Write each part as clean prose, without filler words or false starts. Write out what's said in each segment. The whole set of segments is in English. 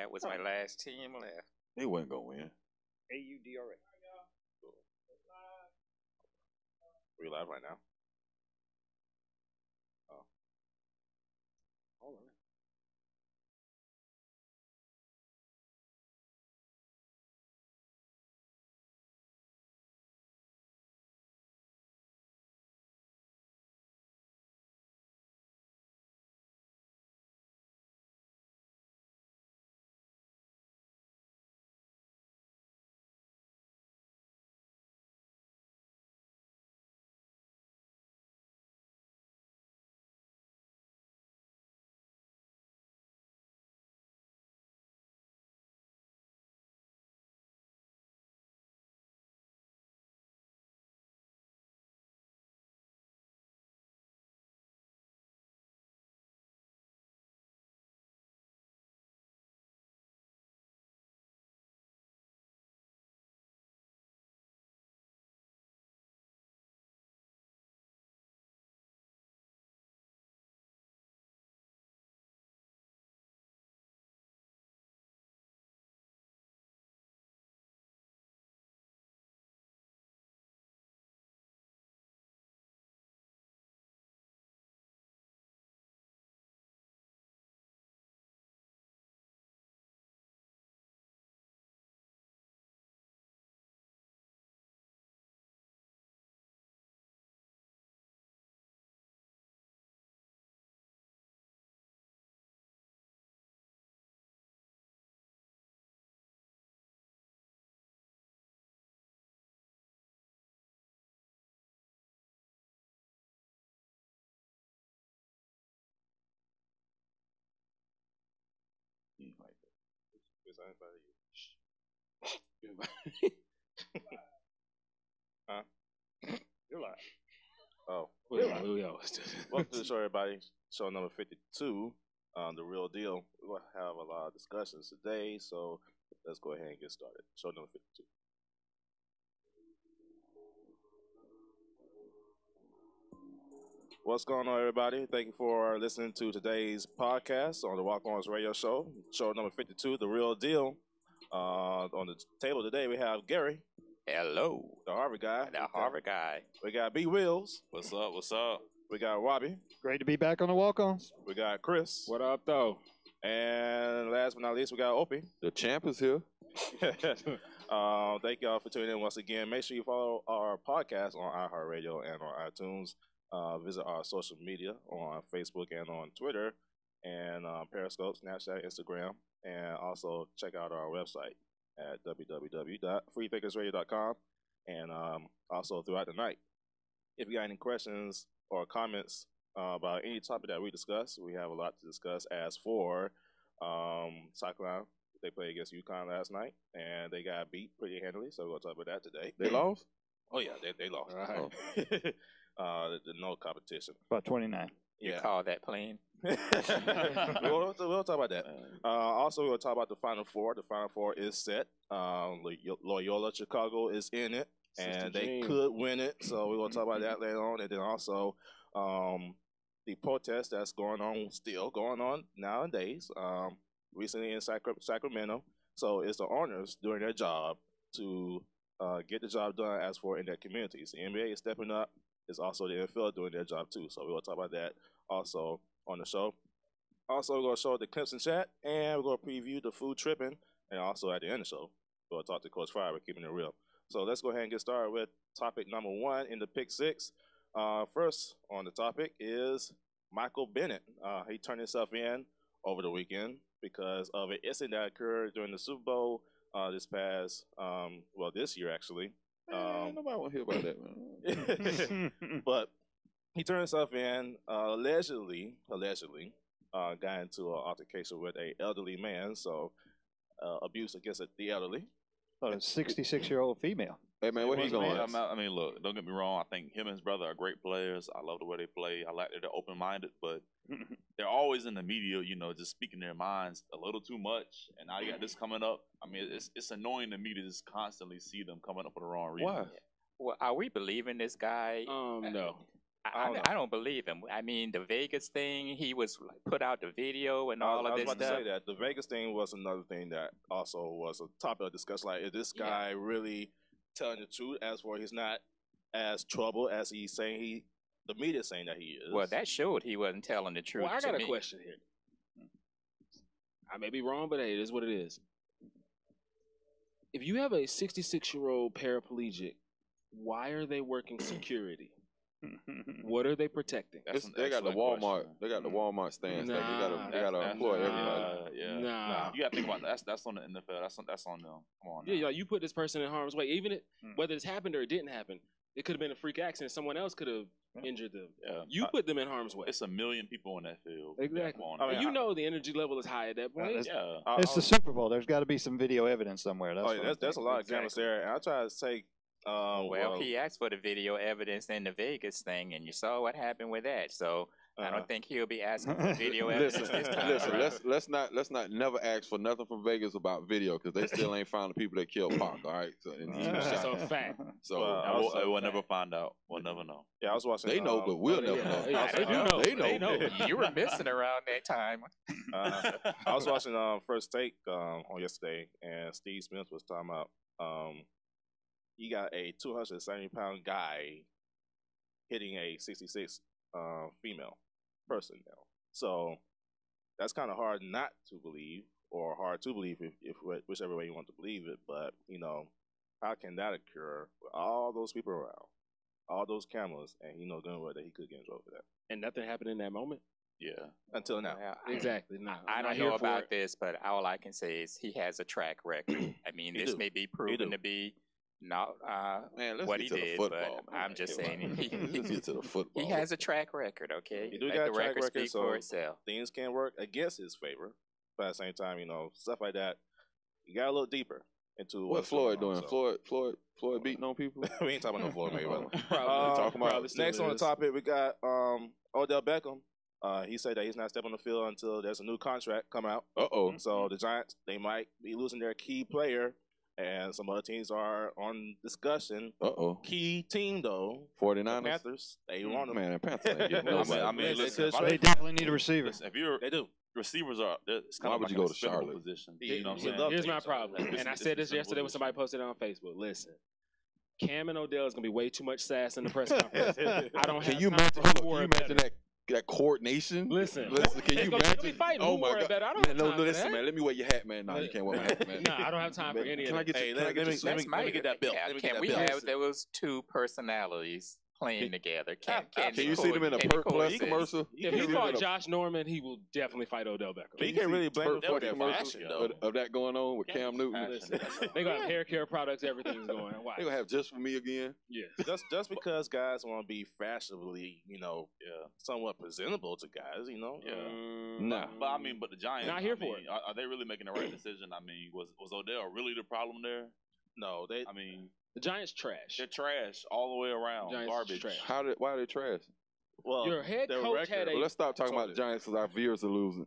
That was my last team left. They wasn't gonna win. AUDRA. We live right now. Oh. Hold on. Like that. Is anybody? Huh? You're live. Oh. We are. Welcome to the show, everybody. Show number 52. The real deal. We're gonna have a lot of discussions today, so let's go ahead and get started. Show number 52. What's going on, everybody? Thank you for listening to today's podcast on the Walk-Ons radio show. Show number 52, The Real Deal. On the table today, we have Gary, Hello. the Harvard guy. The Harvard guy. We got B. Wills. What's up? What's up? We got Robbie. Great to be back on the Walk-Ons. We got Chris. What up, though? And last but not least, we got Opie. The champ is here. Thank y'all for tuning in once again. Make sure you follow our podcast on iHeartRadio and on iTunes. Visit our social media on Facebook and on Twitter, and Periscope, Snapchat, Instagram, and also check out our website at www.freethinkersradio.com. And also throughout the night, if you got any questions or comments about any topic that we discuss, we have a lot to discuss. As for Cyclone, they played against UConn last night, and they got beat pretty handily, so we're going to talk about that today. They lost? Oh, yeah, they lost. All right. No competition. About 29. You call that playing? we'll talk about that. Also, we'll talk about the Final Four. The Final Four is set. Loyola Chicago is in it, and they could win it. So we're going to talk about that later on. And then also the protest that's still going on nowadays, recently in Sacramento. So it's the owners doing their job to get the job done as for in their communities. The NBA is stepping up. It's also the NFL doing their job too. So we're going to talk about that also on the show. Also, we're going to show the clips in chat, and we're going to preview the food tripping. And also at the end of the show, we're going to talk to Coach Fryer. We're keeping it real. So let's go ahead and get started with topic number 1 in the Pick 6. First on the topic is Michael Bennett. He turned himself in over the weekend because of an incident that occurred during the Super Bowl this year actually. Nobody want to hear about that, man. But he turned himself in, allegedly got into an altercation with an elderly man, so abuse against the elderly. About a 66-year-old female. Hey, man, where he going? I mean, look, don't get me wrong. I think him and his brother are great players. I love the way they play. I like that they're open-minded, but they're always in the media, just speaking their minds a little too much. And now you got this coming up. I mean, it's annoying to me to just constantly see them coming up for the wrong reason. Why? Well, are we believing this guy? No. I don't believe him. I mean, the Vegas thing, he was like, put out the video and all I of was this about to stuff. say that the Vegas thing was another thing that also was a topic of discussion. Like, is this guy really telling the truth? As for he's not as troubled as he's saying the media saying that he is. Well, that showed he wasn't telling the truth. Well, I got to a me. question here. I may be wrong, but hey, it is what it is. If you have a 66-year-old paraplegic, why are they working security? What are they protecting? They got the Walmart. They got the Walmart stands. They gotta employ everybody. Nah. You gotta think about that. That's on the NFL. That's on them. Come on. Yeah, like you put this person in harm's way, even whether it's happened or it didn't happen. It could have been a freak accident. Someone else could have injured them. Yeah. You put them in harm's way. It's 1 million people on that field. Exactly. Come on, I mean, You know the energy level is high at that point. yeah. It's the Super Bowl. There's got to be some video evidence somewhere. That's Oh, yeah, there's a lot of cameras there, and I try to say, Well, he asked for the video evidence in the Vegas thing, and you saw what happened with that. So I don't think he'll be asking for video evidence this time. Listen, let's not never ask for nothing from Vegas about video because they still ain't found the people that killed Pac. All right, so and he was That's shot. a fact. So We'll never find out. We'll never know. yeah, I was watching. they know, but we'll never know. Yeah, they do know. They know. You were missing around that time. I was watching First Take on yesterday, and Steve Smith was talking about he got a 270-pound guy hitting a 66 female person now. So that's kind of hard not to believe, or hard to believe if whichever way you want to believe it. But how can that occur with all those people around, all those cameras, and doing what that he could get in trouble for that And nothing happened in that moment. Yeah. until now. Well, Exactly. No, I I'm don't not here know for about it. this, but all I can say is he has a track record. I mean, He this do. may be He proven do. to be not Man, let's what get he to the did, football. but I'm just saying Let's get to the football. he has a track record. Okay, He do let got the a track record record, speak so for itself. things can work against his favor, but at the same time, stuff like that. You got a little deeper into What what's Floyd going doing? on, Floyd beating on people. we ain't talking about no Floyd Mayweather. Talking about Probably still Next on the is. topic, we got Odell Beckham. He said that he's not stepping on the field until there's a new contract come out. So the Giants, they might be losing their key player, and some other teams are on discussion. Key team though, 49ers. Panthers, they want him. Man, Panthers ain't getting I nobody. mean, listen, They definitely need a receiver. listen, if you're They do. receivers are, it's kind Why of would like you an go to expendable Charlotte? position. Yeah, You know what I'm you saying? love Here's my things. problem, and I said this yesterday when somebody posted it on Facebook. Listen, Cam and Odell is gonna be way too much sass in the press conference. I don't have Can you time imagine? for Hold who on, wore can you it imagine better. that coordination? Listen, can it's you gonna- they'll imagine? be fighting. Oh Who my wore it God! better? I don't have Man, time for listen, that. man. Let me wear your hat, man. No, you can't wear my hat, man. Nah, I don't have time for any of Can I that. get Hey, you? let Can I me- get you? let me- That's my get that belt. yeah, Let me get Can that we belt. have those two personalities playing together? Can Can you see them in a Perk Plus commercial? If he fought Josh Norman, he will definitely fight Odell Beckham. But you can't really blame him Perk for Plus that commercial fashion, though. of that going on with Cam Newton. They gonna have hair care products. Everything's going. Why? They gonna have just for me again. Yeah. Just because guys want to be fashionably, somewhat presentable to guys, Nah. But I mean, but the Giants, Not here I mean, for it. Are they really making the right decision? I mean, was Odell really the problem there? No, they. I mean, The Giants trash. they're trash all the way around. Giants Garbage. trash. Why are they trash? Well, Your head their coach record- had a- Well, let's stop talking Told about the Giants because our viewers are losing,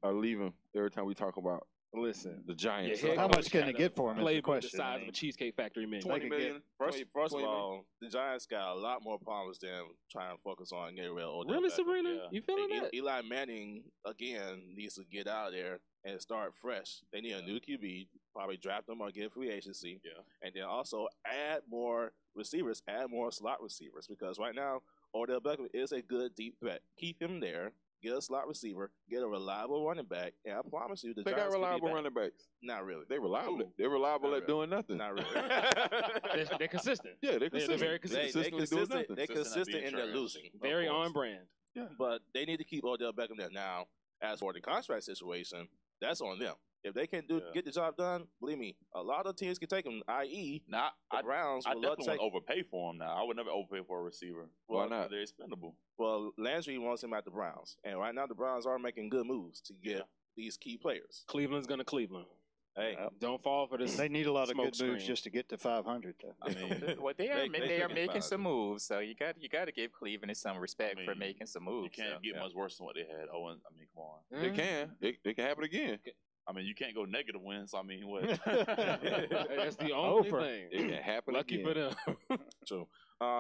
are leaving every time we talk about Listen. the Giants. Your head How coach much can had they a get for him? Is the playbook the question. size of a Cheesecake Factory menu. 20 million. First 20 of million. all, the Giants got a lot more problems than trying to focus on getting rid of Odell Really, Beckham. Sabrina? yeah. You feeling Hey, that? Eli Manning again needs to get out of there and start fresh. They need a new QB, probably draft them or get free agency, and then also add more receivers, add more slot receivers because right now Odell Beckham is a good deep threat. Keep him there. Get a slot receiver, get a reliable running back, and I promise you, the They Giants got will be reliable back. running backs. Not really. They're reliable. Ooh. They're reliable Not at really. doing nothing. Not really. They're consistent. Yeah, they're They're consistent. very They consistent. consistently doing consistent. nothing. They Consistent at consistent being in their trash. losing. of Very course. on brand. But they need to keep Odell Beckham there now. As for the contract situation, that's on them. If they can get the job done, believe me, a lot of teams can take him. I.e., Now, the Browns I would love to definitely take. wouldn't overpay for him now. I would never overpay for a receiver. Why not? They're expendable. Well, Landry wants him at the Browns, and right now the Browns are making good moves to get these key players. Cleveland's gonna Cleveland. Hey, Don't fall for this. They need a lot of Smoke good moves screen. just to get to 500. Though. I mean, Well, they They are can making find some it. moves, so you got to give Cleveland some respect for I mean, making some moves. you can't so, get much worse than what they had. Owen, I mean, come on. They can. They can have it again. I mean, you can't go negative wins. So I mean, what? That's the only thing. It can happen Lucky again. for them. True.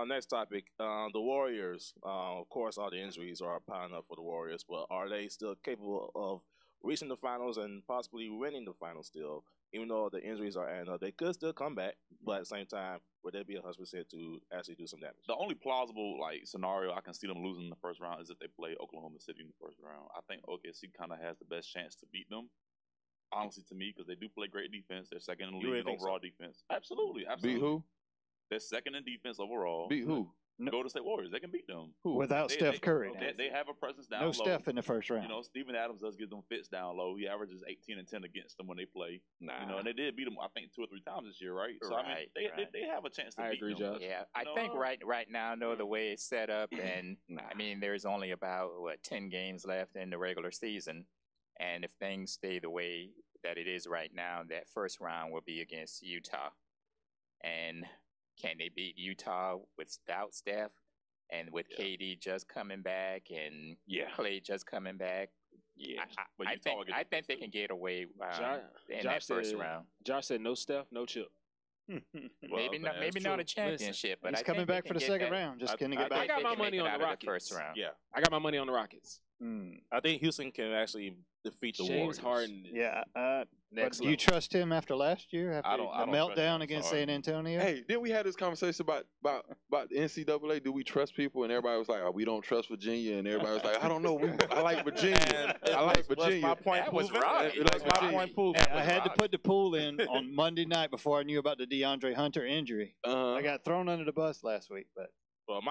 Next topic. The Warriors. Of course, all the injuries are piling up for the Warriors, but are they still capable of reaching the finals and possibly winning the finals still? Even though the injuries are adding up, they could still come back, but at the same time, would they be 100% to actually do some damage? The only plausible scenario I can see them losing in the first round is if they play Oklahoma City in the first round. I think OKC kind of has the best chance to beat them. Honestly, to me, because they do play great defense. They're second in the league in overall defense. Absolutely. Beat who? They're second in defense overall. Beat who? Golden State Warriors. They can beat them. Without Steph Curry. They have a presence down no low. Steph in the first round. You know, Steven Adams does give them fits down low. He averages 18 and 10 against them when they play. Nah. You know, and they did beat them, I think, 2 or 3 times this year, right? So, I mean, they have a chance to beat them. Josh. Yeah, I think right now, though, the way it's set up, and I mean, there's only about 10 games left in the regular season, and if things stay the way that it is right now, that first round will be against Utah, and can they beat Utah without Steph, and with KD just coming back and Clay just coming back? Yeah, I think they can get away in that first round. Josh said no Steph, no Chip. Maybe not a championship, but he's coming back for the second round. Just can he get back? I got my money on the Rockets. First round. Yeah, I got my money on the Rockets. I think Houston can actually defeat the James Warriors. Harden. Yeah. Next Do you trust him after last year? After I don't the trust meltdown him, against sorry. San Antonio? Hey, didn't we have this conversation about the NCAA? Do we trust people? And everybody was like, "Oh, we don't trust Virginia." And everybody was like, "I don't know. I like Virginia. I like Virginia." My point was right. My point proved. I had to put the pool in on Monday night before I knew about the DeAndre Hunter injury. I got thrown under the bus last week, but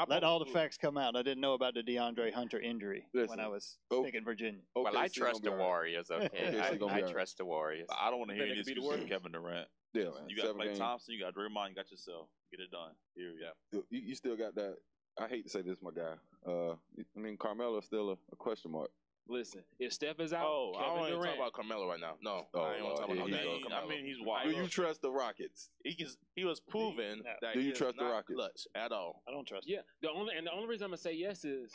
let all the facts come out. I didn't know about the DeAndre Hunter injury when I was picking Virginia. Well, I trust the Warriors. Okay, I trust the Warriors. I don't want to hear any excuses from Kevin Durant. Yeah, man. You got Klay Thompson, you got Draymond, you got yourself. Get it done. Here, You still got that. I hate to say this, my guy. I mean, Carmelo's still a question mark. Listen, if Steph is out, I don't Kevin want to Durant. talk about Carmelo right now. No, I ain't want to talk about Carmelo. I mean, he's wild. Do you trust the Rockets? He was proven that Do you he trust is the not Rockets? clutch at all. I don't trust Yeah, the only reason I'm gonna say yes is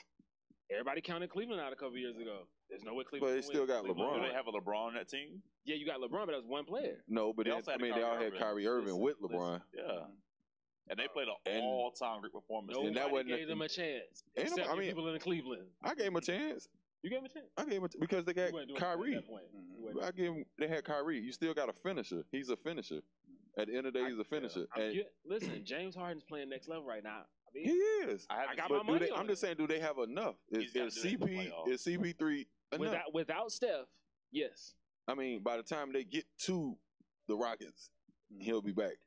everybody counted Cleveland out a couple years ago. There's no way Cleveland. But they still got Cleveland. LeBron. Do they have a LeBron on that team? Yeah, you got LeBron, but that was one player. No, but They they also had they all had Kyrie Irving with LeBron. Yeah. And they played an all-time great performance. Nobody And that wasn't gave them a chance. Ain't Except I the mean- people in Cleveland. I gave him a chance. You gave him a chance. I gave him because they got You weren't doing it Kyrie. at that point. You weren't I gave him. They had Kyrie. You still got a finisher. He's a finisher. At the end of the day, he's a finisher. And Listen, James Harden's playing next level right now. I mean, he is. I got But my money on I'm just saying, do they have enough? He's gotta Is do that in the CP playoffs. is CP3 enough? without Steph, yes. I mean, by the time they get to the Rockets, he'll be back.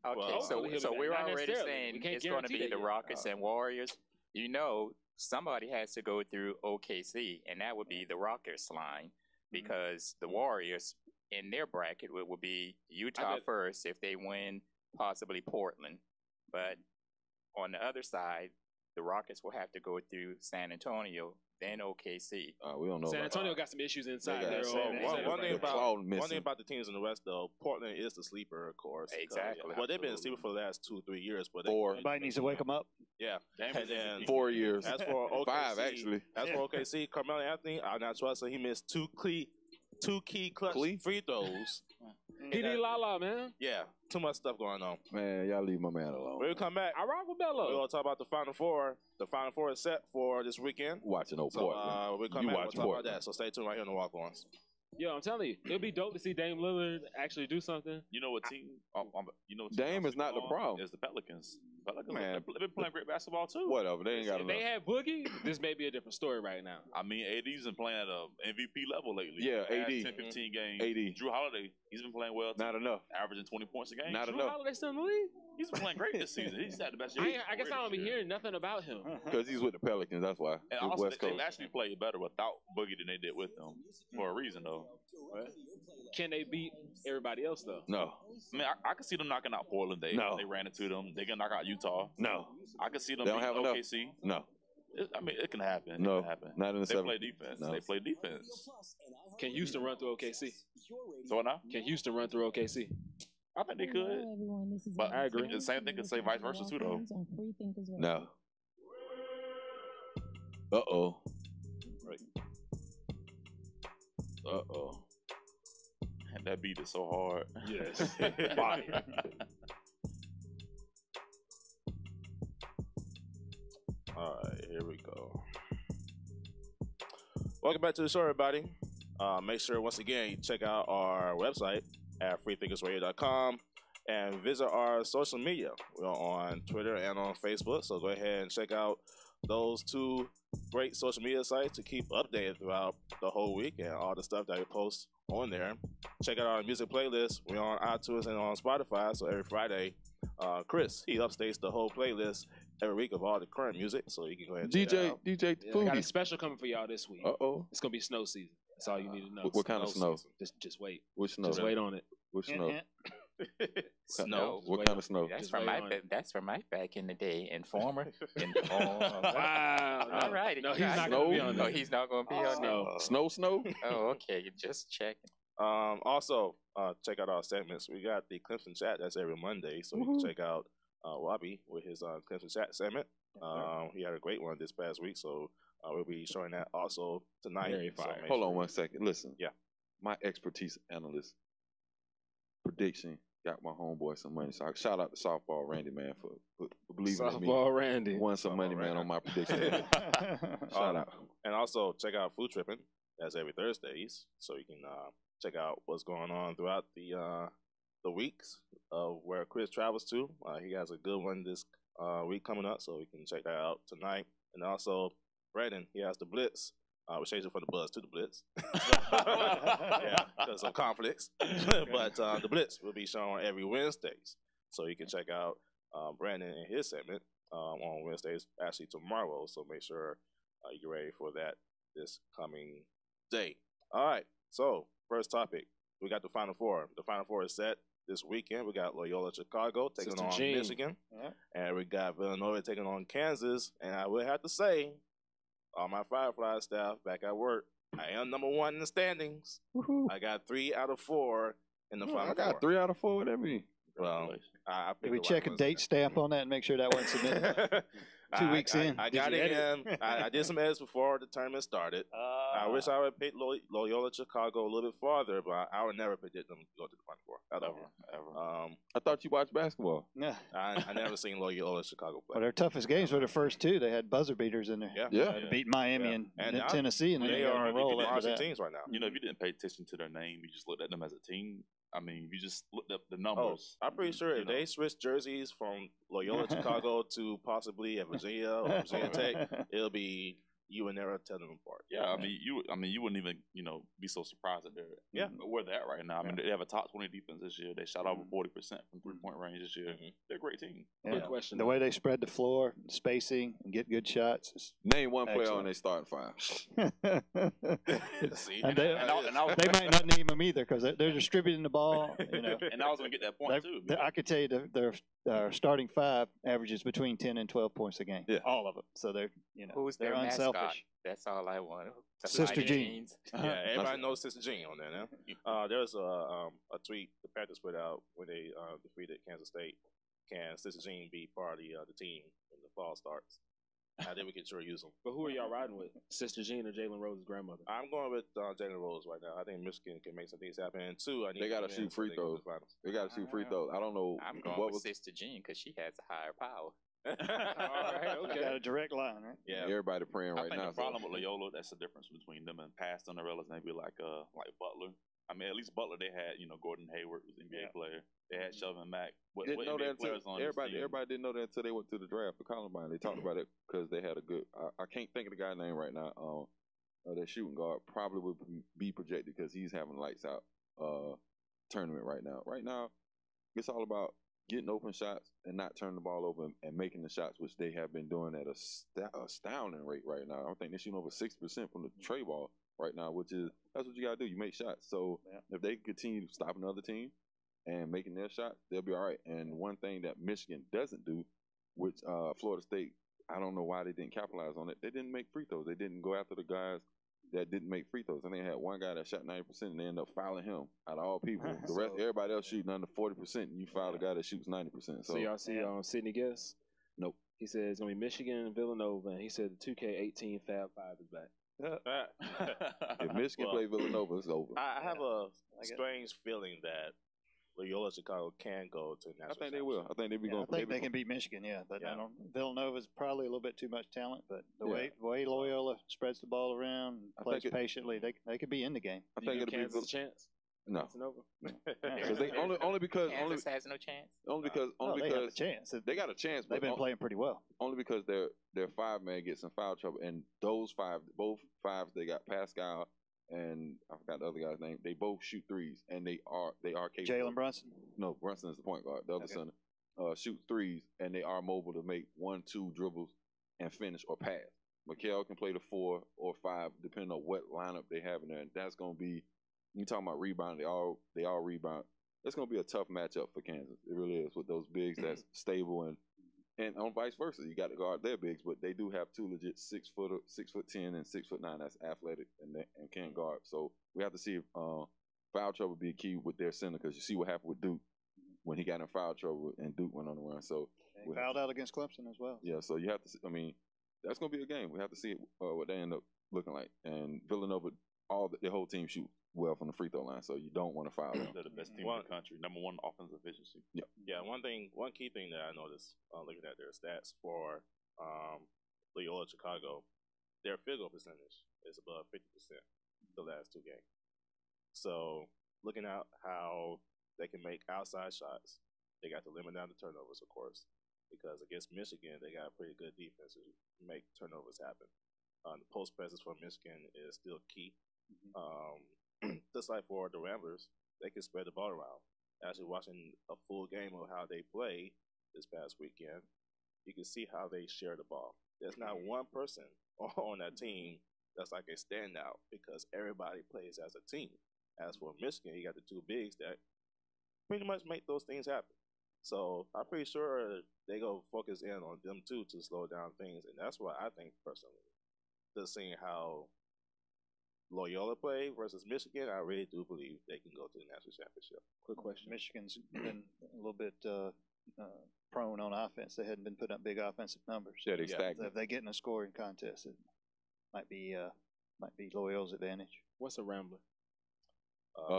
Okay, Well, so he'll be we're back. Not already necessarily. saying We can't it's going to guarantee be that the yet. Rockets and Warriors. You know, somebody has to go through OKC, and that would be the Rockets line, because the Warriors in their bracket would be Utah first if they win, possibly Portland. But on the other side, the Rockets will have to go through San Antonio, then OKC. We don't know. San about Antonio that. got some issues inside got there. San Antonio. One thing The cloud missing. one thing about the teams in the West, though, Portland is the sleeper, of course. Exactly. Well, they've been a sleeper for the last 2-3 years, but Somebody needs to wake them up. Yeah, and then 4 years. as for OKC, 5 actually. As for OKC, Carmelo Anthony, I'm not trusting. He missed two key clutch free throws. He need Lala, man. Yeah, too much stuff going on. Man, y'all leave my man alone. When we come back, I rock with we're Bello. gonna talk about the Final Four. The Final Four is set for this weekend. Watching old So Portland. we'll come You back. We'll watch talk about Portland. that. So stay tuned right here on the Walk-Ons. Yo, I'm telling you, it'd be dope to see Dame Lillard actually do something. You know what team? You know what team Dame I'm is not the sleeping on? problem. It's the Pelicans. Man. They've been playing great basketball too. Whatever. They ain't got If enough. they had Boogie, this may be a different story right now. I mean, AD's been playing at a MVP level lately. Yeah, Last AD. 10, 15 games. AD. Drew Holiday, he's been playing well too. Not enough. Averaging 20 points a game. Not Drew enough. Holiday still in the league? He's been playing great this season. He's had the best year. I guess I don't be hearing nothing about him. Because he's with the Pelicans. That's why. And The also, West they've Coast. actually played better without Boogie than they did with him. For a reason, though. Can they beat everybody else though? No. I mean, I can see them knocking out Portland. They ran into them. They can knock out Utah. No. I can see them They don't beating have enough. OKC. No. I mean, it can happen. No. It can happen. Not in the They seven. play defense. No. They play defense. Can Houston run through OKC? So what now? Can Houston run through OKC? I think they could. But I agree. The same thing could say vice versa too, though. No. Uh-oh. Right. Uh-oh. That beat is so hard. Yes. Fire. All right, here we go. Welcome back to the show, everybody. Make sure, once again, you check out our website at freethinkersradio.com and visit our social media. We're on Twitter and on Facebook, so go ahead and check out those two great social media sites to keep updated throughout the whole week and all the stuff that we post on there. Check out our music playlist. We're on iTunes and on Spotify, so every Friday, Chris, he updates the whole playlist every week of all the current music, so you can go ahead and check it out. DJ I got a special coming for y'all this week. It's gonna be snow season. That's all you need to know. What kind of snow? Just wait. Which snow? Just wait on it. Which snow? Snow. What kind of snow? That's from my back in the day. Informer. Wow. All right. No, he's not going to be on there. No, he's not going to be on there. Snow? Oh, okay. Just checking. Also, check out our segments. We got the Clemson Chat. That's every Monday, so you can check out Wabi with his Clemson Chat segment. He had a great one this past week, so we'll be showing that also tonight. So hold on 1 second. Listen. Yeah. My expertise analyst prediction got my homeboy some money. So I shout out to Softball Randy, man, for believing in me. Softball Randy. Won some money, man, on my prediction. Shout out. And also check out Food Tripping. That's every Thursdays, so you can check out what's going on throughout the weeks of where Chris travels to. He has a good one this week coming up, so we can check that out tonight. And also, Brandon, he has the Blitz. We're changing from the Buzz to the Blitz. Yeah, because of conflicts. But the Blitz will be shown every Wednesdays. So you can check out Brandon and his segment on Wednesdays, actually tomorrow. So make sure you get ready for that this coming day. All right. So first topic, we got the Final Four. The Final Four is set this weekend. We got Loyola Chicago taking on Michigan. And we got Villanova taking on Kansas. And I would have to say, all my Firefly staff back at work, I am number one in the standings. Woo-hoo. I got 3 out of 4 in the Final Four. I got 3 out of 4. What that mean? Well, Did we check a date stamp on that and make sure that wasn't submitted? 2 weeks in. I got it in. I did some edits before the tournament started. I wish I would pick Loyola Chicago a little bit farther, but I would never predict them to go to the Final Four. Ever. I thought you watched basketball. Yeah. I never seen Loyola Chicago play. Well, their toughest games were the first 2. They had buzzer beaters in there. Yeah. To beat Miami and Tennessee, and they are roll after that. Teams right now. You know, if you didn't pay attention to their name, you just looked at them as a team. I mean, if you just looked up the numbers. I'm pretty sure if they switch jerseys from Loyola Chicago to possibly at Virginia or Virginia Tech, it'll be you and Era telling them apart. Yeah, I mean, you wouldn't even, be so surprised that they're where they're at right now. I mean, they have a top 20 defense this year. They shot over 40% from 3-point range this year. They're a great team. Yeah. Good question. The way they spread the floor, spacing, and get good shots. Name one player on their starting 5. And they might not name them either because they're distributing the ball. And I was going to get that point too. I could tell you their starting 5 averages between 10 and 12 points a game. Yeah. All of them. So they're who's they're their unselfish. mascot? That's all I want. Sister Jean. Yeah, everybody knows Sister Jean on there now. There was a tweet the Panthers put out when they defeated Kansas State. Can Sister Jean be part of the team when the fall starts? I think we can sure use them. But who are y'all riding with? Sister Jean or Jalen Rose's grandmother? I'm going with Jalen Rose right now. I think Michigan can make some things happen. And 2, they got to shoot free throws. They got to shoot free throws. I don't know. I'm going with Sister Jean because she has a higher power. All right, okay. Got a direct line, right? Yeah. Everybody praying right now. I think the problem with Loyola, that's the difference between them and past Cinderellas, maybe like Butler. I mean, at least Butler, they had, Gordon Hayward was an NBA player. They had Shelvin Mack. What NBA players on everybody didn't know that until they went to the draft for Columbine. They talked about it because they had a good. I can't think of the guy's name right now. Their shooting guard probably would be projected because he's having lights out tournament right now. Right now, it's all about getting open shots and not turning the ball over and making the shots, which they have been doing at a astounding rate right now. I think they're shooting over 60% from the tray ball right now, that's what you got to do. You make shots. So if they continue stopping the other team and making their shots, they'll be all right. And one thing that Michigan doesn't do, which Florida State, I don't know why they didn't capitalize on it. They didn't make free throws. They didn't go after the guys that didn't make free throws. And they had one guy that shot 90% and they ended up fouling him out of all people. The rest, everybody else shooting under 40% and you foul a guy that shoots 90%. So y'all see Sidney Guess? Nope. He said it's going to be Michigan and Villanova, and he said the 2K18 Fab 5 is back. If Michigan play Villanova, it's over. I have a strange feeling that Loyola Chicago can go to national. I think they will. I think they'll be going. I think they can beat Michigan. Yeah, but I don't. Villanova's probably a little bit too much talent, but the way Loyola spreads the ball around, and plays patiently, they could be in the game. I think it'll be a chance. No, because they only because Kansas has no chance. Only because they have a chance. They got a chance. They've been playing pretty well. Only because their 5-man gets in foul trouble, and those both fives, they got Pascal and I forgot the other guy's name. They both shoot threes, and they are capable. Jalen Brunson? No, Brunson is the point guard. The other center shoots threes, and they are mobile to make 1-2 dribbles and finish or pass. Mikal can play the 4 or 5 depending on what lineup they have in there, and that's going to be. You talking about rebound? They all rebound. It's going to be a tough matchup for Kansas. It really is, with those bigs that's stable and on vice versa. You got to guard their bigs, but they do have 2 legit 6'10" and 6'9" that's athletic and can guard. So we have to see if foul trouble be a key with their center, because you see what happened with Duke when he got in foul trouble and Duke went on the run. So he fouled out against Clemson as well. Yeah, so you have to. I mean, that's going to be a game. We have to see what they end up looking like. And Villanova, the whole team shoot well from the free throw line, so you don't want to foul them. They're the best team in the country. #1 offensive efficiency. Yeah. One key thing that I noticed looking at their stats for Loyola Chicago, their field goal percentage is above 50% the last 2 games. So looking at how they can make outside shots, they got to limit down the turnovers, of course, because against Michigan they got a pretty good defense to make turnovers happen. The post presence for Michigan is still key. Just like for the Ramblers, they can spread the ball around. Actually watching a full game of how they play this past weekend, you can see how they share the ball. There's not one person on that team that's like a standout, because everybody plays as a team. As for Michigan, you got the 2 bigs that pretty much make those things happen. So I'm pretty sure they go focus in on them too to slow down things, and that's why I think personally, just seeing how Loyola play versus Michigan, I really do believe they can go to the national championship. Quick question: Michigan's been a little bit prone on offense. They hadn't been putting up big offensive numbers. Yeah, they stagnant. If they get in a scoring contest, it might be Loyola's advantage. What's a Rambler?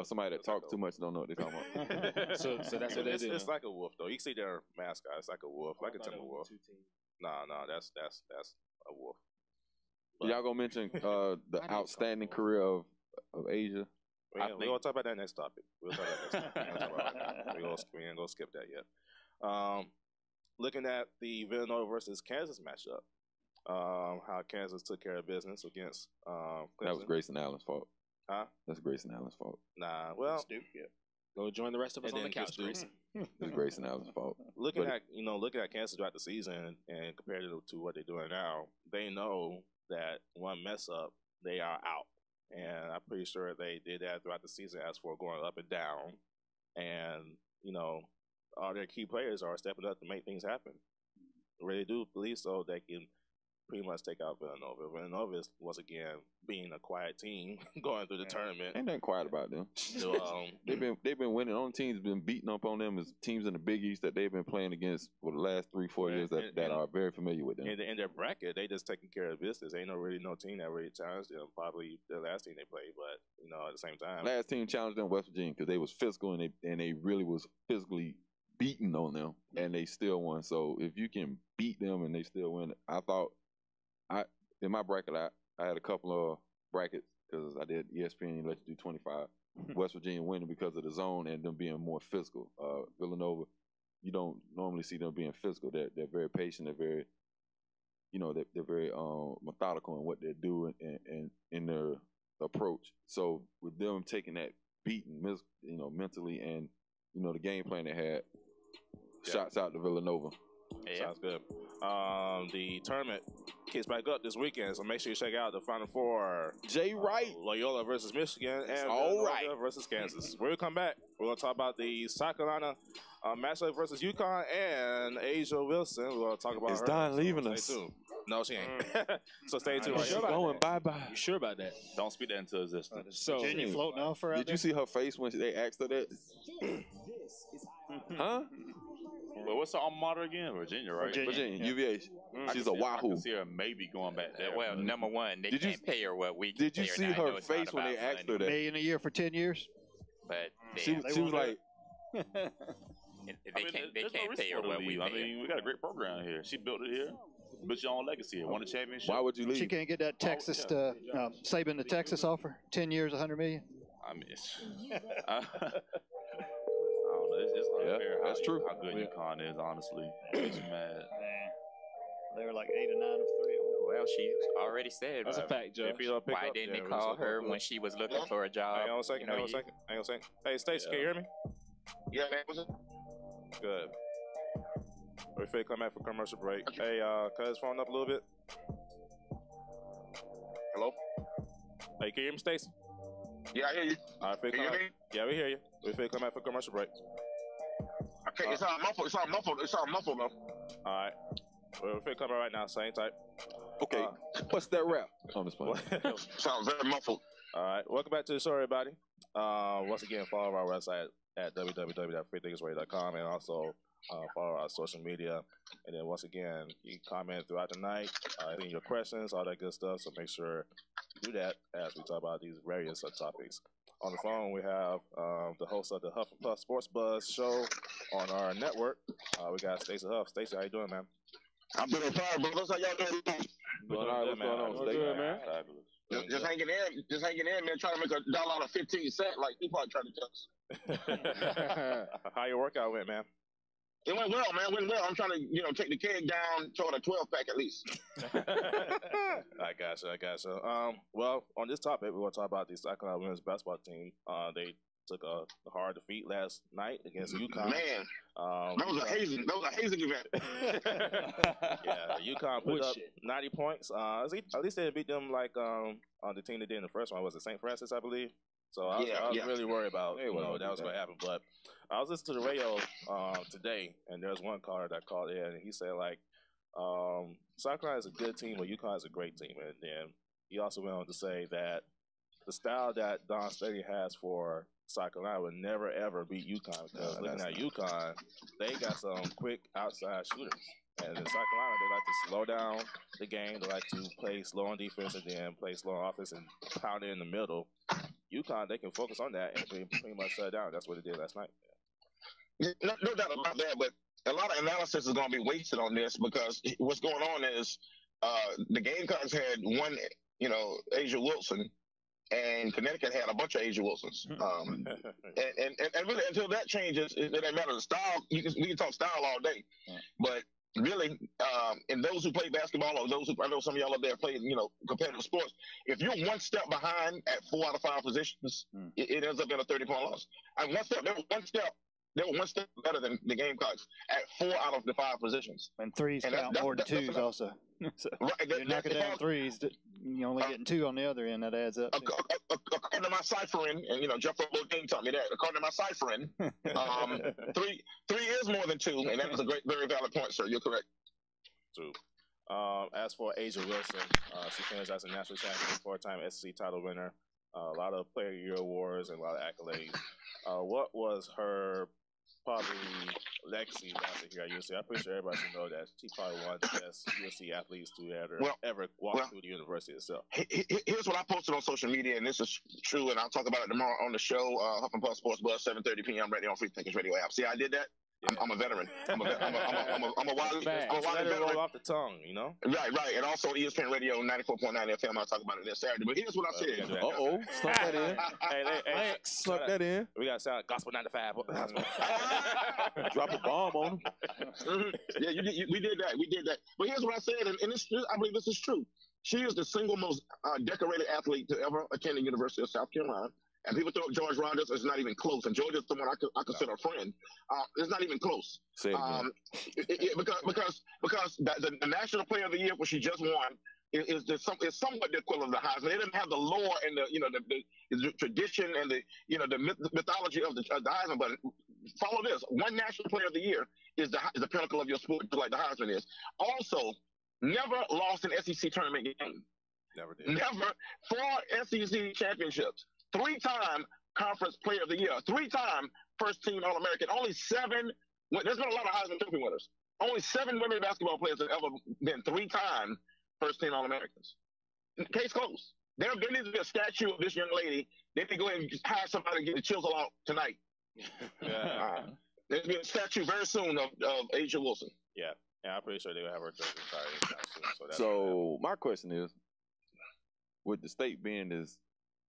Somebody that talks too much don't know what they're talking about. so that's what they do. It's like a wolf, though. You can see their mascot. It's like a wolf, like a timber wolf. No, that's a wolf. But y'all gonna mention the outstanding career of Asia? We're gonna talk about that next topic. We'll talk about that next topic. We ain't gonna skip that yet. Looking at the Villanova versus Kansas matchup, how Kansas took care of business against Clemson. That was Grayson Allen's fault. Huh? That's Grayson Allen's fault. Nah, well, go join the rest of us on the couch, Grayson. It's Grayson Allen's fault. Looking at Kansas throughout the season and compared to what they're doing now, they know that one mess up, they are out. And I'm pretty sure they did that throughout the season as for going up and down. And, all their key players are stepping up to make things happen. I really do believe so. They can pretty much take out Villanova. Villanova is, once again, being a quiet team going through the tournament. Ain't nothing quiet about them. So, they've been winning. Only teams been beating up on them is teams in the Big East that they've been playing against for the last 3-4 years that are very familiar with them. In their bracket, they just taking care of business. Ain't no team that really challenged them. Probably the last team they played, but at the same time, last team challenged them West Virginia because they was physical and they really was physically beating on them, and they still won. So if you can beat them and they still win, I thought in my bracket I had a couple of brackets because I did ESPN let you do 25. West Virginia winning because of the zone and them being more physical. Villanova, you don't normally see them being physical. They're very patient. They're very they're very methodical in what they do and in their approach. So with them taking that beating, mentally and the game plan they had. Shots out to Villanova. Yeah. Sounds good. The tournament kicks back up this weekend, so make sure you check out the Final Four. Jay Wright. Loyola versus Michigan and Villanova versus Kansas. When we come back, we're going to talk about the South Carolina matchup versus UConn and Asia Wilson. We're going to talk about her. Is Don leaving us? Tuned. No, she ain't. So stay tuned. She's going bye-bye. You sure about that? Don't speak that into existence. So Virginia floating off her out Did you see her face when they asked her that? Huh? Well, what's the alma mater again? Virginia, right? Virginia. UVA. She's a Wahoo. I can see her maybe going back there. Well, number one, they can't pay her what we can Did you pay her. see Now, I know her it's face not when they about asked her $1 that? million a year for 10 years. But She was like, they can't pay her what we pay. I mean, we got a great program here. She built it here. Built your own legacy here. Won the championship. why would you leave? She can't get that Texas, Saban the Texas offer. 10 years, $100 million. I mean, I don't know. It's unfair. That's true. How good UConn is, honestly. Makes me mad. They were like 8 or 9 of 3. Well, she already said. That's a fact, Joe. Why didn't they call her when she was looking for a job? Hang on a second. Hang on a second. Hey, Stacey, can you hear me? Yeah, man. What's up? Good. We're finna come back for commercial break. Hey, cuz, phone up a little bit. Hello? Hey, can you hear me, Stacey? Yeah, I hear you. All right, Can you hear me? Yeah, we hear you. We're finna come back for commercial break. Okay, it's all muffled. It's all muffled, though. All right. We're finna come back right now. Same type. Okay, what's that rap? I'm just playing. Sounds very muffled. All right. Welcome back to the show, everybody. Once again, follow our website at www.freethinkersradio.com and also follow our social media. And then once again, you can comment throughout the night, any your questions, all that good stuff. So make sure you do that as we talk about these various topics. On the phone, we have the host of the Huff and Puff Sports Buzz show on our network. We got Stacey Huff. Stacey, how you doing, man? I'm doing fine, brothers. How y'all doing? What's going on, Stacey? Good, man. Just hanging in, man. Trying to make $1 out of 15 cents, like he probably trying to tell us. How your workout went, man? It went well, man. Went well. I'm trying to, take the keg down toward a 12-pack at least. I gotcha. Well, on this topic, we're going to talk about the South Carolina women's basketball team. They took a hard defeat last night against UConn. Man, that was a hazing event. Yeah, UConn put up 90 points. At least they didn't beat them like on the team that did in the first one. Was it St. Francis, I believe? So I was really worried about that was going to happen. But I was listening to the radio today, and there's one caller that called in, and he said like, South Carolina is a good team, but UConn is a great team. And then he also went on to say that the style that Don Staley has for South Carolina would never ever beat UConn because looking at UConn, they got some quick outside shooters. And in South Carolina, they like to slow down the game. They like to play slow on defense and then play slow on offense and pound it in the middle. UConn, they can focus on that and pretty much shut it down. That's what they did last night. No doubt about that, but a lot of analysis is going to be wasted on this because what's going on is the Gamecocks had one, Asia Wilson, and Connecticut had a bunch of Asia Wilsons. And really, until that changes, it doesn't matter the style. We can talk style all day, but really, and those who play basketball or those who, I know some of y'all up there play, competitive sports, if you're one step behind at 4 out of 5 positions, it ends up in a 30-point loss. And they were one step better than the Gamecocks at 4 out of the 5 positions. And threes count more than twos also. So right, you're knocking down threes. You're only getting 2 on the other end. That adds up. According to my ciphering, and Jeff Bodine taught me that. According to my ciphering, 3 is more than 2, and that was a very valid point, sir. You're correct. True. As for Asia Wilson, she finished as a national champion, 4-time SEC title winner, a lot of Player of the Year awards and a lot of accolades. What was her probably legacy down here at USC? I'm pretty sure everybody should know that she probably one of the best USC athletes to ever walk through the university itself. Here's what I posted on social media, and this is true, and I'll talk about it tomorrow on the show, Huff and Puff Sports Buzz, 7:30 p.m. right there on Freethinkers Radio app. See, I did that. Yeah. I'm a veteran. I'm a wily veteran. Roll off the tongue, Right. And also ESPN Radio 94.9 FM. I'll talk about it this Saturday. But here's what I said. Snuck that in. Hey, snuck that in. We got to sound Gospel 95. Drop a bomb on them. Yeah, we did that. But here's what I said, and I believe this is true. She is the single most decorated athlete to ever attend the University of South Carolina. And people thought George Rogers is not even close. And George is someone I consider a friend. It's not even close. Because the National Player of the Year, which she just won, is somewhat the equivalent of the Heisman. They didn't have the lore and the tradition and the mythology of the Heisman. But follow this: one National Player of the Year is the pinnacle of your sport, just like the Heisman is. Also, never lost an SEC tournament game. Never did. Never 4 SEC championships. 3-time Conference Player of the Year, 3-time First Team All-American, only 7 There's been a lot of Heisman Trophy winners. Only 7 women basketball players have ever been 3-time first team All-Americans. Case closed. There needs to be a statue of this young lady. They need to go ahead and hire somebody to get the chisel out tonight. There's be a statue very soon of Asia Wilson. Yeah, and I'm pretty sure they'll have her jersey retired soon. So my question is, with the state being as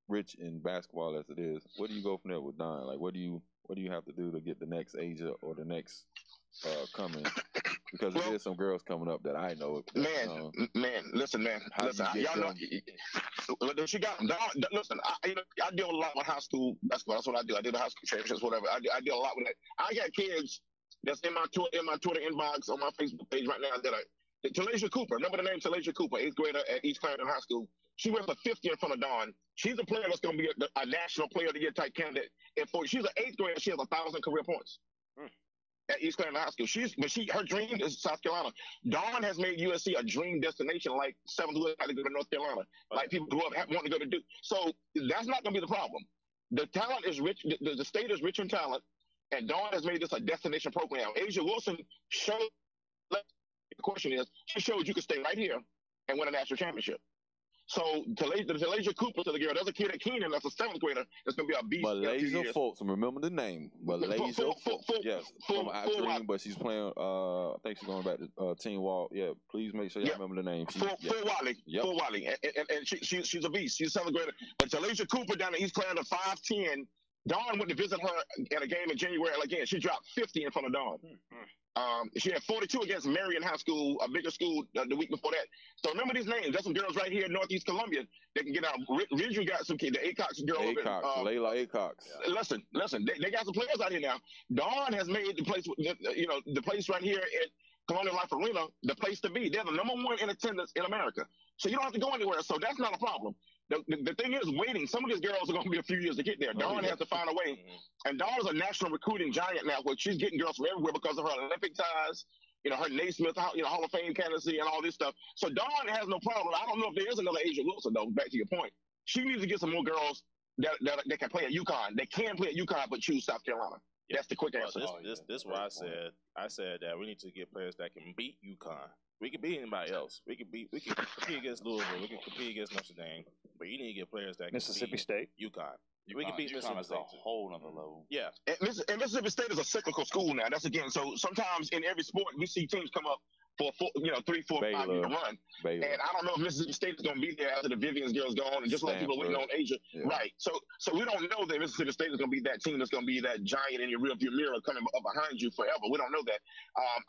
rich in basketball as it is, where do you go from there with Don? Like, what do you have to do to get the next Asia or the next coming? Because there is some girls coming up that I know. Listen, y'all know. She got listen. I deal a lot with high school basketball. That's what I do. I do the high school championships, whatever. I deal a lot with that. I got kids that's in my Twitter inbox on my Facebook page right now that are Talasia Cooper. Remember the name Talasia Cooper, 8th grader at East Clarendon High School. She went for 50 in front of Dawn. She's a player that's going to be a national player of the year type candidate. And she's an 8th grader. She has 1,000 career points. At East Clarendon High School. Her dream is South Carolina. Dawn has made USC a dream destination, like 7th who had to go to North Carolina. Like people grew up wanting to go to Duke. So that's not going to be the problem. The talent is rich. The state is rich in talent, and Dawn has made this a destination program. Asia Wilson showed. The question is, she showed you could stay right here and win a national championship. So Talasia Cooper to the girl. There's a kid at Keenan that's a 7th grader that's gonna be a beast. Malaysia Folks, remember the name. Malaysia Folks. Yes, from Dream, but she's playing. I think she's going back to Team Walk. Yeah, please make sure you remember the name. Full Wiley, and she's a beast. She's a 7th grader. But Talasia Cooper down in East Clarendon, 5'10". Dawn went to visit her at a game in January. Again, she dropped 50 in front of Dawn. She had 42 against Marion High School, a bigger school, the week before that. So remember these names. There's some girls right here in Northeast Columbia that can get out. Ridgely got some kids. The Acox girl. Layla Acox. Listen. They got some players out here now. Dawn has made the place, the place right here at Colonial Life Arena, the place to be. They're the #1 in attendance in America. So you don't have to go anywhere. So that's not a problem. The thing is waiting. Some of these girls are going to be a few years to get there. Dawn has to find a way. And Dawn is a national recruiting giant now, where she's getting girls from everywhere because of her Olympic ties, her Naismith, Hall of Fame candidacy and all this stuff. So Dawn has no problem. I don't know if there is another Asia Wilson, though, back to your point. She needs to get some more girls that can play at UConn. They can play at UConn, but choose South Carolina. That's the quick answer. This is what I said. I said that we need to get players that can beat UConn. We can beat anybody else. We can compete against Louisville. We can compete against Notre Dame. But you need to get players that can Mississippi State, UConn. We can beat Mississippi State. A whole other level. Yeah. And Mississippi State is a cyclical school now. That's again. So sometimes in every sport, we see teams come up for 3, 4, 5 year run. And I don't know if Mississippi State is going to be there after the Vivian's girls go on, and just like people waiting on Asia. Yeah. Right. So we don't know that Mississippi State is going to be that team that's going to be that giant in your rearview mirror coming up behind you forever. We don't know that.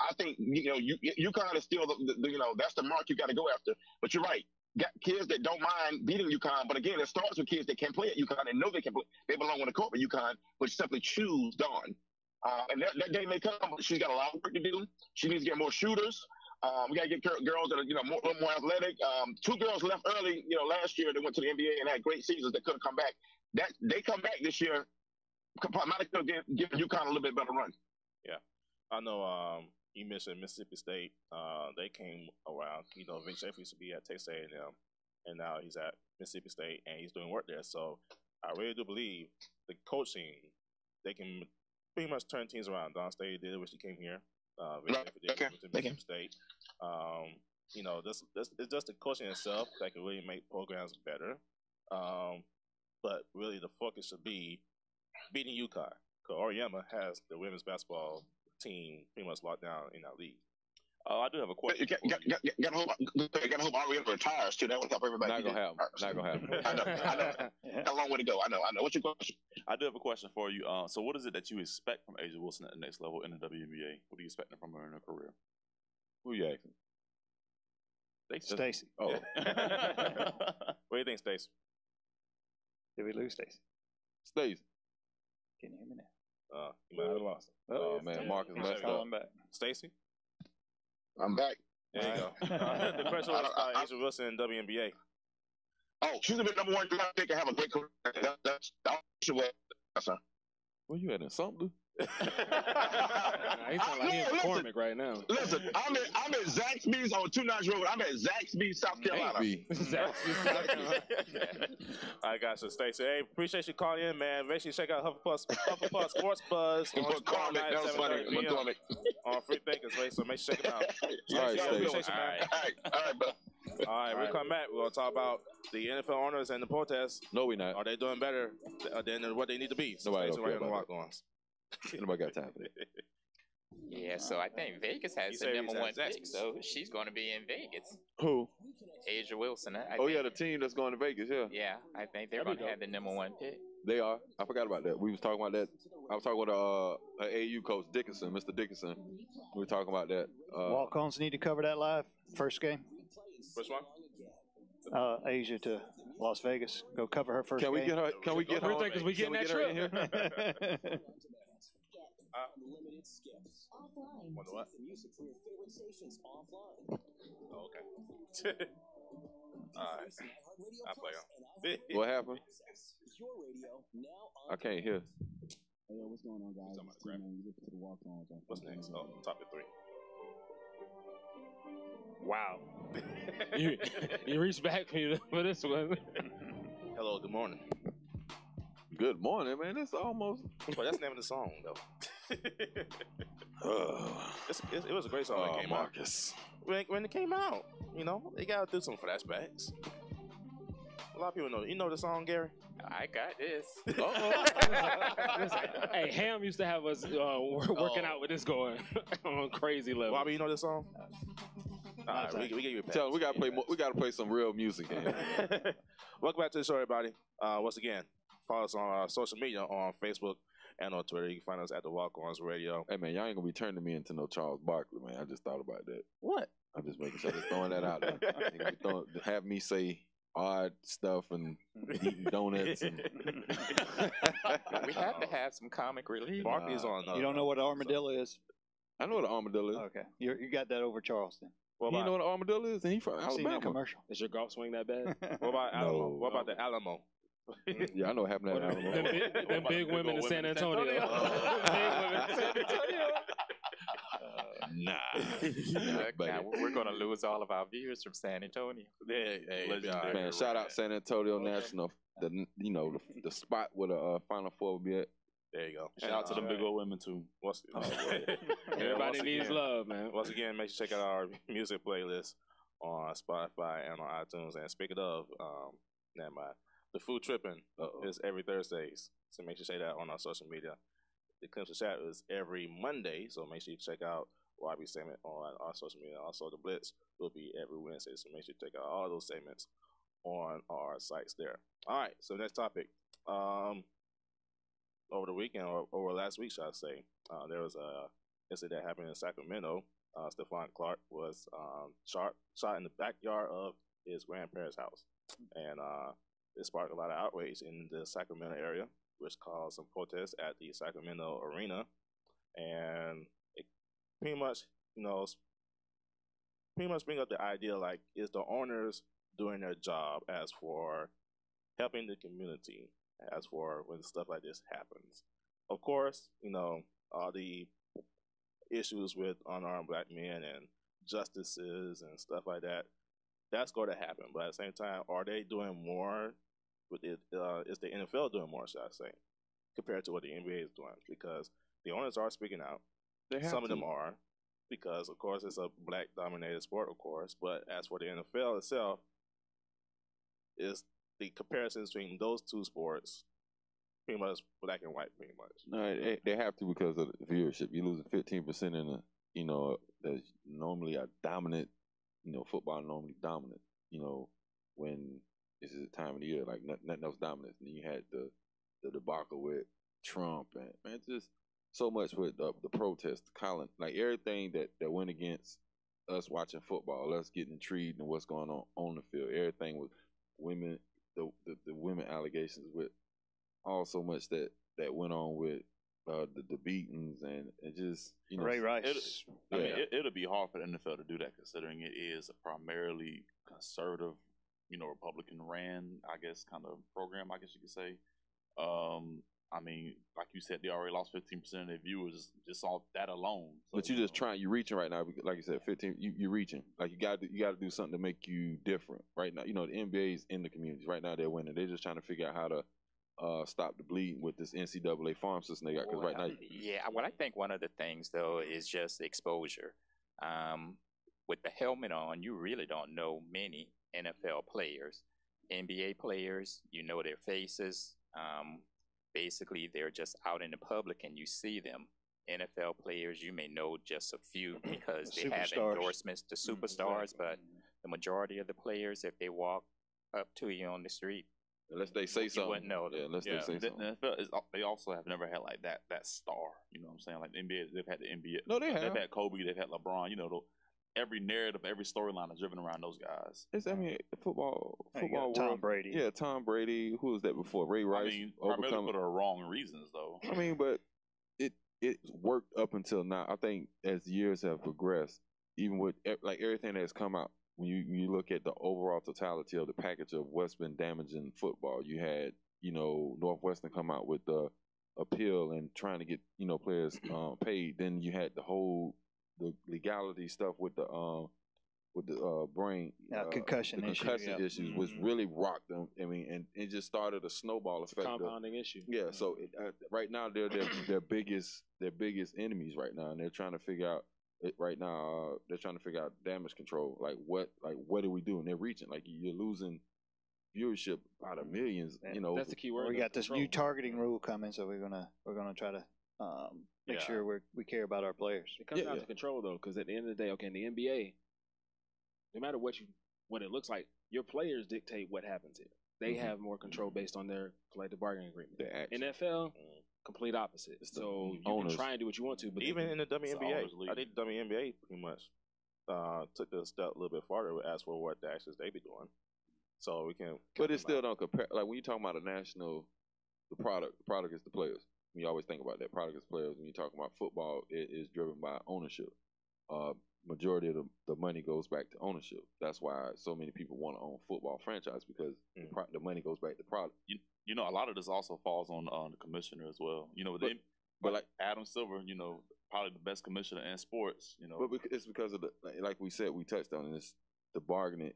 I think UConn is still that's the mark you got to go after. But you're right. Got kids that don't mind beating UConn, but again, it starts with kids that can play at UConn and know they can play. They belong on the court with UConn, but simply choose Dawn. And that day may come, but she's got a lot of work to do. She needs to get more shooters. We got to get girls that are more athletic. 2 girls left early, last year. They went to the NBA and had great seasons. They could have come back. They come back this year. Might have given UConn a little bit better run. Yeah, I know. You mentioned Mississippi State. They came around. Vince Sheffield used to be at Texas A&M, and now he's at Mississippi State, and he's doing work there. So I really do believe the coaching, they can pretty much turn teams around. Don State did it when she came here. Vince Sheffield did it with Mississippi State. It's just the coaching itself that can really make programs better. But really, the focus should be beating UConn. Because Oriema has the women's basketball team pretty much locked down in that league. I do have a question. You gotta hope Ariana retires too. That would help everybody. Not gonna happen. I know. Got a long way to go. I know. What's your question? I do have a question for you. So what is it that you expect from Asia Wilson at the next level in the WNBA? What are you expecting from her in her career? Who are you asking? Stacy. Oh. What do you think, Stacy? Did we lose Stacy? Stacy. Can you hear me now? You might have lost. Oh man, Marcus messed up. Stacy? I'm back. There you go. The question was Asia Wilson in WNBA. Oh, she's gonna be #1 draft pick and have a great career. That's what. Where you at in Sumter? He sound like he in McCormick right now. Listen, I'm at Zaxby's on Two Notch Road. I'm at Zaxby's, South Carolina. Zaxby's, South Carolina. I got you, Stacey. Hey, appreciate you calling in, man. Make sure you check out Hufflepuff Sports Buzz on tomorrow night at 7:30 p.m. on Freethinkers, right? So make sure you check them out. All right, Stacey. All right, bro. All right, we'll come back. We're going to talk about the NFL owners and the protests. No, we not. Are they doing better than what they need to be? Nobody right on the Walk-Ons. Nobody got time for that. Yeah, so I think Vegas has the number one pick, so she's going to be in Vegas. Who? Asia Wilson. I Oh, think. yeah, the team that's going to Vegas, yeah. Yeah, I think they're going to have the number one pick. They are. I forgot about that. We was talking about that. I was talking with AAU coach Dickinson, Mr. Dickinson. We were talking about that. Walk-Ons need to cover that live. First game. Which one? Asia to Las Vegas. Go cover her first game. Can we get her? Because we getting that trip. In here? Wonder what? Oh, okay. All right. I play on. What happened? I can't hear. Hey, yo, what's going on, guys? To the Walk-Ons. What's next? Oh, topic 3. Wow. you reached back for this one. Hello, good morning. Good morning, man. It's almost. Well, that's the name of the song, though. It was a great song when it came Marcus. out. When it came out, you know, they got to do some flashbacks. A lot of people know. You know the song, Gary? I got this. Hey, Ham used to have us working out with this going on a crazy level. Bobby, you know this song? All right, we give you a pass. Tell them we gotta play some real music here. Welcome back to the show, everybody. Once again, follow us on our social media on Facebook and on Twitter. You can find us at the Walk-Ons Radio. Hey man, y'all ain't gonna be turning me into no Charles Barkley, man. I just thought about that. What? I'm just making sure, just throwing that out there. Have me say odd stuff and eating donuts. And We have to have some comic relief. Barkley's on. You don't know what an armadillo is? I know what an armadillo is. Okay, you got that over Charleston. You know what an armadillo is? And he from I've seen Alabama. that commercial. Is your golf swing that bad? What about Alamo? No. What about the Alamo? Yeah, I know what happened at Alabama. Them big women in San Antonio. Big women in San Antonio. Now we're going to lose all of our viewers from San Antonio. Man, shout out San Antonio National. The spot where the Final Four will be at. There you go. Shout out to them big old women too. Everybody needs love, man. Once again, make sure you check out our music playlist on Spotify and on iTunes. And speaking of, never mind. The Food Tripping is every Thursdays. So make sure you say that on our social media. The Clemson Chat is every Monday. So make sure you check out YB segment on our social media. Also, the Blitz will be every Wednesday. So make sure you check out all those segments on our sites there. All right. So next topic. Over the weekend, or over last week, should I say, there was a incident that happened in Sacramento. Stephon Clark was shot in the backyard of his grandparents' house. And it sparked a lot of outrage in the Sacramento area, which caused some protests at the Sacramento Arena. And it pretty much bring up the idea, like, is the owners doing their job as for helping the community, as for when stuff like this happens? Of course, all the issues with unarmed black men and justices and stuff like that, that's going to happen. But at the same time, are they doing more with it? Is the NFL doing more, should I say, compared to what the NBA is doing? Because the owners are speaking out. Some of them are, because, of course, it's a black-dominated sport, of course. But as for the NFL itself, is the comparisons between those two sports pretty much black and white, pretty much. No, they have to because of the viewership. You're losing 15% in that's normally a dominant, football normally dominant, when this is the time of the year, like nothing else dominant. And then you had the debacle with Trump and, man, just so much with the protest, Colin, like everything that went against us watching football, us getting intrigued and what's going on the field, everything with women, the women allegations with all so much that went on with the beatings and just Ray Rice. It'll be hard for the NFL to do that, considering it is a primarily conservative, Republican ran, I guess, kind of program, I guess you could say. I mean, like you said, they already lost 15% of their viewers just off that alone. So, but you're just trying. You're reaching right now. Like you said, 15. You're reaching. Like you got to do something to make you different right now. You know, the NBA's in the communities right now. They're winning. They're just trying to figure out how to stop the bleeding with this NCAA farm system they got. Because right now, well, I think one of the things though is just exposure. With the helmet on, you really don't know many NFL players. NBA players, you know their faces. Basically, they're just out in the public and you see them. NFL players, you may know just a few because they have endorsements to superstars, but the majority of the players, if they walk up to you on the street, unless they say something, you wouldn't know them. Yeah, unless they say something. The NFL they also have never had like that star. You know what I'm saying? Like the NBA, they've had the NBA. No, they have. They've had Kobe. They've had LeBron. You know, every narrative, every storyline is driven around those guys. I mean, football world. Tom Brady. Yeah, Tom Brady. Who was that before? Ray Rice. I mean, primarily for the wrong reasons, though. I mean, but it worked up until now. I think as years have progressed, even with like everything that's come out, when you look at the overall totality of the package of what's been damaging football, you had Northwestern come out with the appeal and trying to get players paid. Then you had the legality stuff with the brain concussion issues was really rocked them. I mean, and it just started a snowball effect. Compounding issue. Yeah. So right now they're their biggest enemies right now, and they're trying to figure out. Right now, they're trying to figure out damage control. Like what do we do? And they're reaching. Like you're losing viewership out of millions. That's the key word. We got this new targeting rule coming, so we're gonna try to make sure we care about our players. It comes down to control though, because at the end of the day, okay, in the NBA, no matter what it looks like, your players dictate what happens here. They have more control based on their collective bargaining agreement. NFL. Complete opposite. So you can try and do what you want to, but even in the WNBA, I think the WNBA pretty much took the step a little bit farther as for what the actions they be doing. So we can, but it still don't compare. Like when you talk about the product is the players. We always think about that product is players. When you talk about football, it is driven by ownership. Majority of the money goes back to ownership. That's why so many people want to own football franchise because the money goes back to product. You know, a lot of this also falls on the commissioner as well. You know, but like Adam Silver, probably the best commissioner in sports. But it's because of like we said, we touched on this, the bargaining.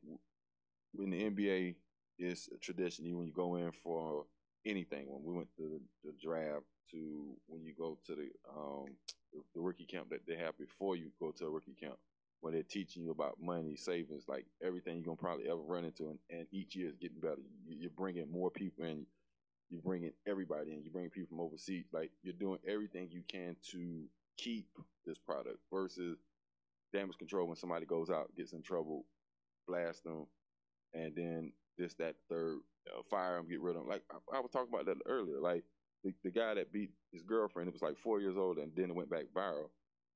In the NBA, it's a tradition. When you go in for anything, when we went to the draft, to when you go to the rookie camp that they have before you go to a rookie camp, when they're teaching you about money, savings, like everything you're gonna probably ever run into, and each year is getting better. You're bringing more people in. You're bringing everybody in. You bring people from overseas. Like you're doing everything you can to keep this product versus damage control. When somebody goes out, gets in trouble, blast them, and then this, that, third, fire them, get rid of them. Like I was talking about that earlier. Like the guy that beat his girlfriend, it was like 4 years old, and then it went back viral,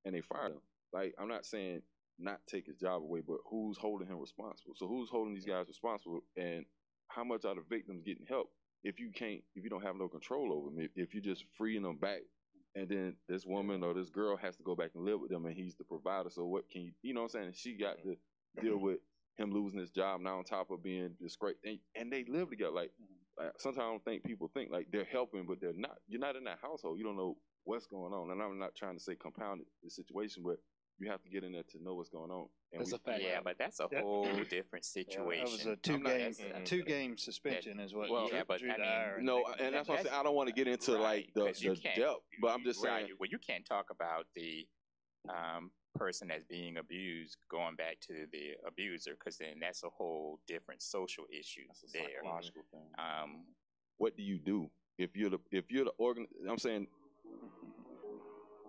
and they fired him. Like I'm not saying not take his job away, but who's holding him responsible? So who's holding these guys responsible, and how much are the victims getting help? If you don't have no control over them, if you're just freeing them back, and then this woman or this girl has to go back and live with them, and he's the provider. So what can you know what I'm saying? She got to deal with him losing his job now on top of being disgraced, and they live together. Like sometimes I don't think people think like they're helping, but they're not. You're not in that household. You don't know what's going on. And I'm not trying to say compound the situation, but you have to get in there to know what's going on. And that's a fact. Yeah, but that's a whole different situation. That was a two-game suspension is what. Well, yeah, but and that's what I'm saying. I don't want to get into like the depth, but I'm just saying. Well, you can't talk about the person that's being abused going back to the abuser, because then that's a whole different social issue there. Psychological thing. What do you do if you're the I'm saying.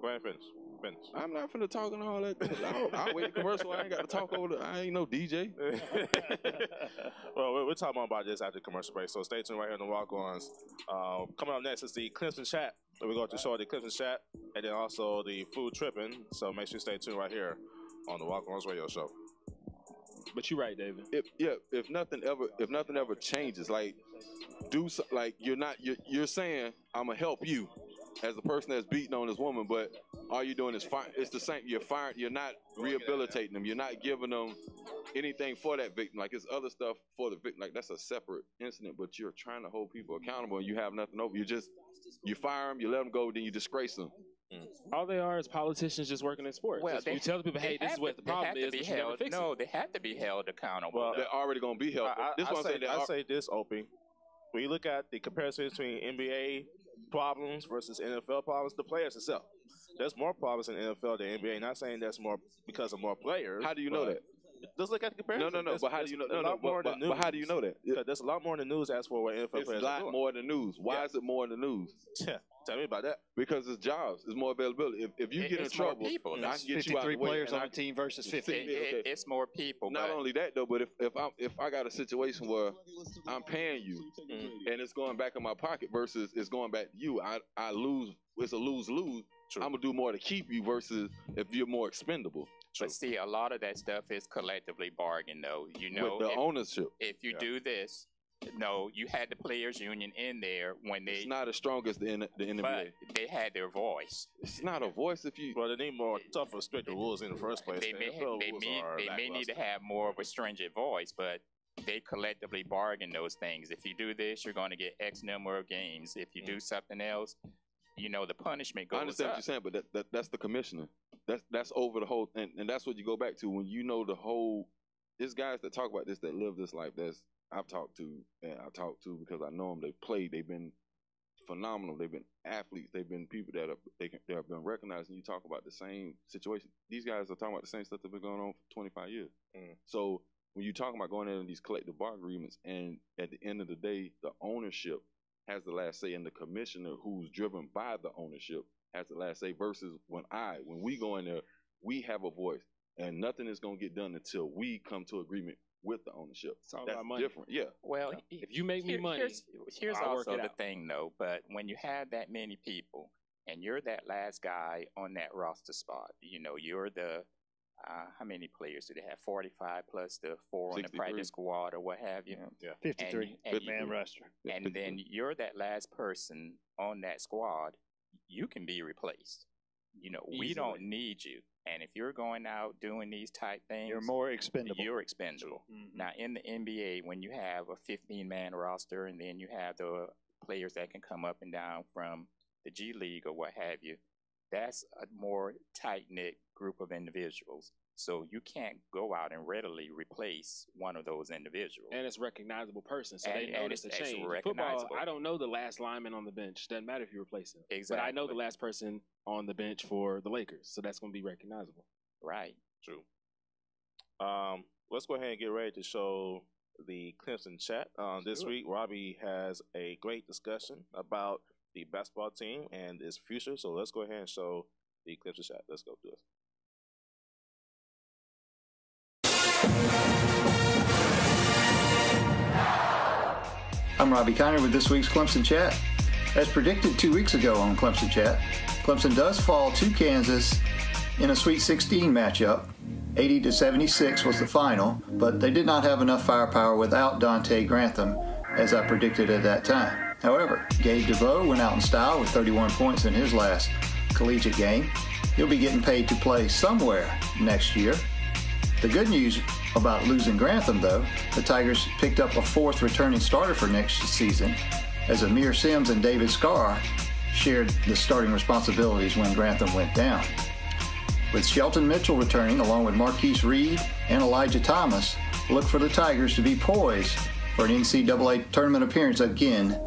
Go ahead, finish. I'm not finna talk and all that. I'll wait the commercial. I ain't got to talk over I ain't no DJ. Well, we're talking about this after the commercial break, so stay tuned right here on the Walk-Ons. Coming up next is the Clemson Chat. We're going to show the Clemson Chat, and then also the Food Tripping, so make sure you stay tuned right here on the Walk-Ons radio show. But you're right, David. If nothing ever changes, like you're saying I'm gonna help you as a person that's beating on this woman, but all you're doing is fire. It's the same. You're firing. You're not rehabilitating them. You're not giving them anything for that victim. Like it's other stuff for the victim. Like that's a separate incident, but you're trying to hold people accountable and you have nothing over. You fire them, you let them go, then you disgrace them. All they are is politicians just working in sports. Well, you tell the people, hey, this is what the problem is, but you never fix it. No, they have to be held accountable. Well, they're already going to be held. I say this, Opie. When you look at the comparison between NBA problems versus NFL problems, the players itself. There's more problems in NFL than NBA. Not saying that's more because of more players. How do you know that? Just look at the comparison. No. But how do you know? But how do you know that? There's a lot more in the news as for what NFL players are doing. It's a lot more in the news. Why is it more in the news? Yeah. Tell me about that. Because it's jobs. It's more availability. If you get in trouble, people, I can get you out of the 53 way. players on a team versus 50. It's more people. Not only that though, but if I got a situation where I'm paying you and it's going back in my pocket versus it's going back to you, I lose. It's a lose-lose. I'm gonna do more to keep you versus if you're more expendable. But see, a lot of that stuff is collectively bargained, though. You know, with the ownership. If you do this, no, you had the players' union in there when they. It's not as strong as the NBA. But they had their voice. It's not a voice if you. Well, they need more tougher, stricter rules in the first place. They may need to have more of a stringent voice, but they collectively bargain those things. If you do this, you're going to get X number of games. If you do something else, the punishment goes up. I understand what you're saying, but that's the commissioner. That's over the whole, and that's what you go back to when you know the whole. There's guys that talk about this that live this life. I've talked to because I know them. They've played. They've been phenomenal. They've been athletes. They've been people that have been recognized. And you talk about the same situation. These guys are talking about the same stuff that's been going on for 25 years. So when you talk about going in these collective bargaining agreements, and at the end of the day, the ownership has the last say, and the commissioner, who's driven by the ownership, has the last say. Versus when we go in there, we have a voice, and nothing is going to get done until we come to agreement with the ownership. That's different. Yeah. Well, if you make me money, here's also the thing, though. But when you have that many people, and you're that last guy on that roster spot, you're the how many players do they have? 45 plus the 4 on the practice squad or what have you? Yeah. 53. Good man roster. And then you're that last person on that squad. You can be replaced. We don't need you. And if you're going out doing these type things, you're more expendable. You're expendable. Now, in the NBA, when you have a 15-man roster and then you have the players that can come up and down from the G League or what have you, that's a more tight-knit group of individuals. So you can't go out and readily replace one of those individuals. And it's a recognizable person, so they notice the change. Football, I don't know the last lineman on the bench. Doesn't matter if you replace him. Exactly. But I know the last person on the bench for the Lakers, so that's going to be recognizable. Right. True. Let's go ahead and get ready to show the Clemson chat. This week, Robbie has a great discussion about the basketball team and its future. So let's go ahead and show the Clemson chat. Let's go do this. I'm Robbie Kiner with this week's Clemson Chat. As predicted 2 weeks ago on Clemson Chat, Clemson does fall to Kansas in a Sweet 16 matchup. 80-76 was the final, but they did not have enough firepower without Dante Grantham, as I predicted at that time. However, Gabe DeVoe went out in style with 31 points in his last collegiate game. He'll be getting paid to play somewhere next year. The good news about losing Grantham, though, the Tigers picked up a 4th returning starter for next season, as Amir Sims and David Scarr shared the starting responsibilities when Grantham went down. With Shelton Mitchell returning, along with Marquise Reed and Elijah Thomas, look for the Tigers to be poised for an NCAA tournament appearance again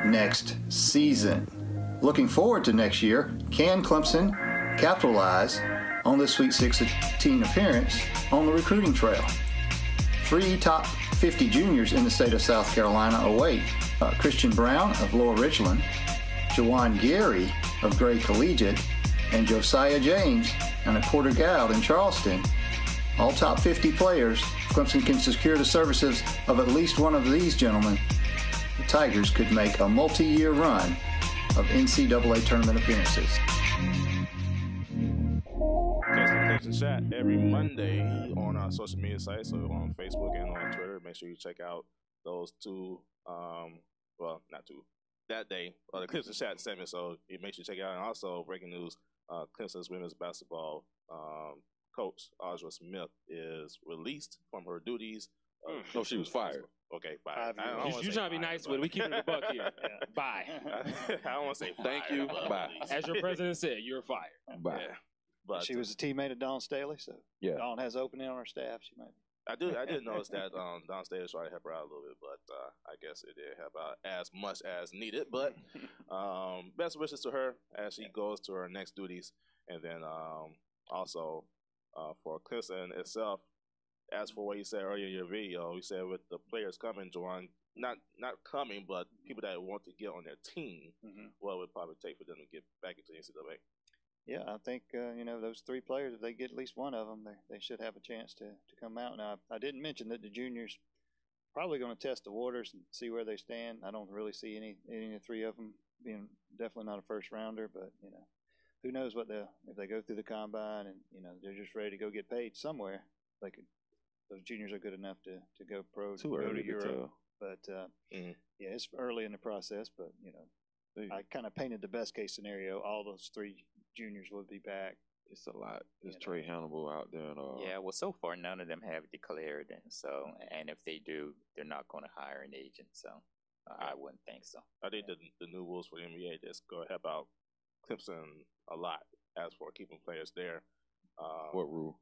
next season. Looking forward to next year, can Clemson capitalize on this Sweet 16 appearance on the recruiting trail? 3 top 50 juniors in the state of South Carolina await. Christian Brown of Lower Richland, Jawan Gary of Gray Collegiate, and Josiah James and Porter Goud in Charleston. All top 50 players. If Clemson can secure the services of at least one of these gentlemen, the Tigers could make a multi-year run of NCAA tournament appearances. Clemson Chat every Monday on our social media sites, so on Facebook and on Twitter. Make sure you check out those two, well, not two, that day, the Clemson Chat segment, so you make sure you check it out. And also, breaking news, Clemson's women's basketball coach, Audra Smith, is released from her duties. No, she was fired. Okay, bye. You trying to be nice with it. We keeping it a buck here. Bye. I don't want to say thank you. Bye. As your president said, you're fired. Bye. Yeah. But she was a teammate of Dawn Staley, so Dawn has opening on her staff. She might. I did notice that Dawn Staley tried to help her out a little bit, but I guess it didn't help out as much as needed. But best wishes to her as she goes to her next duties, and then also for Clemson itself. As for what you said earlier in your video, you said with the players coming, Juwan, not coming, but people that want to get on their team, what would it probably take for them to get back into the NCAA? Yeah, I think those 3 players, if they get at least one of them, they should have a chance to come out. Now, I didn't mention that the juniors probably going to test the waters and see where they stand. I don't really see any of the 3 of them being definitely not a first rounder, but who knows what if they go through the combine and they're just ready to go get paid somewhere, they could. Those juniors are good enough to go pro, to go to Europe. But yeah, it's early in the process. But I kind of painted the best case scenario. All those 3 juniors would be back. It's a lot. There's Trey Hannibal out there. And, yeah, well, so far none of them have declared, and if they do, they're not going to hire an agent. So I wouldn't think so. I think the new rules for the NBA just go help out Clemson a lot as for keeping players there. What rule?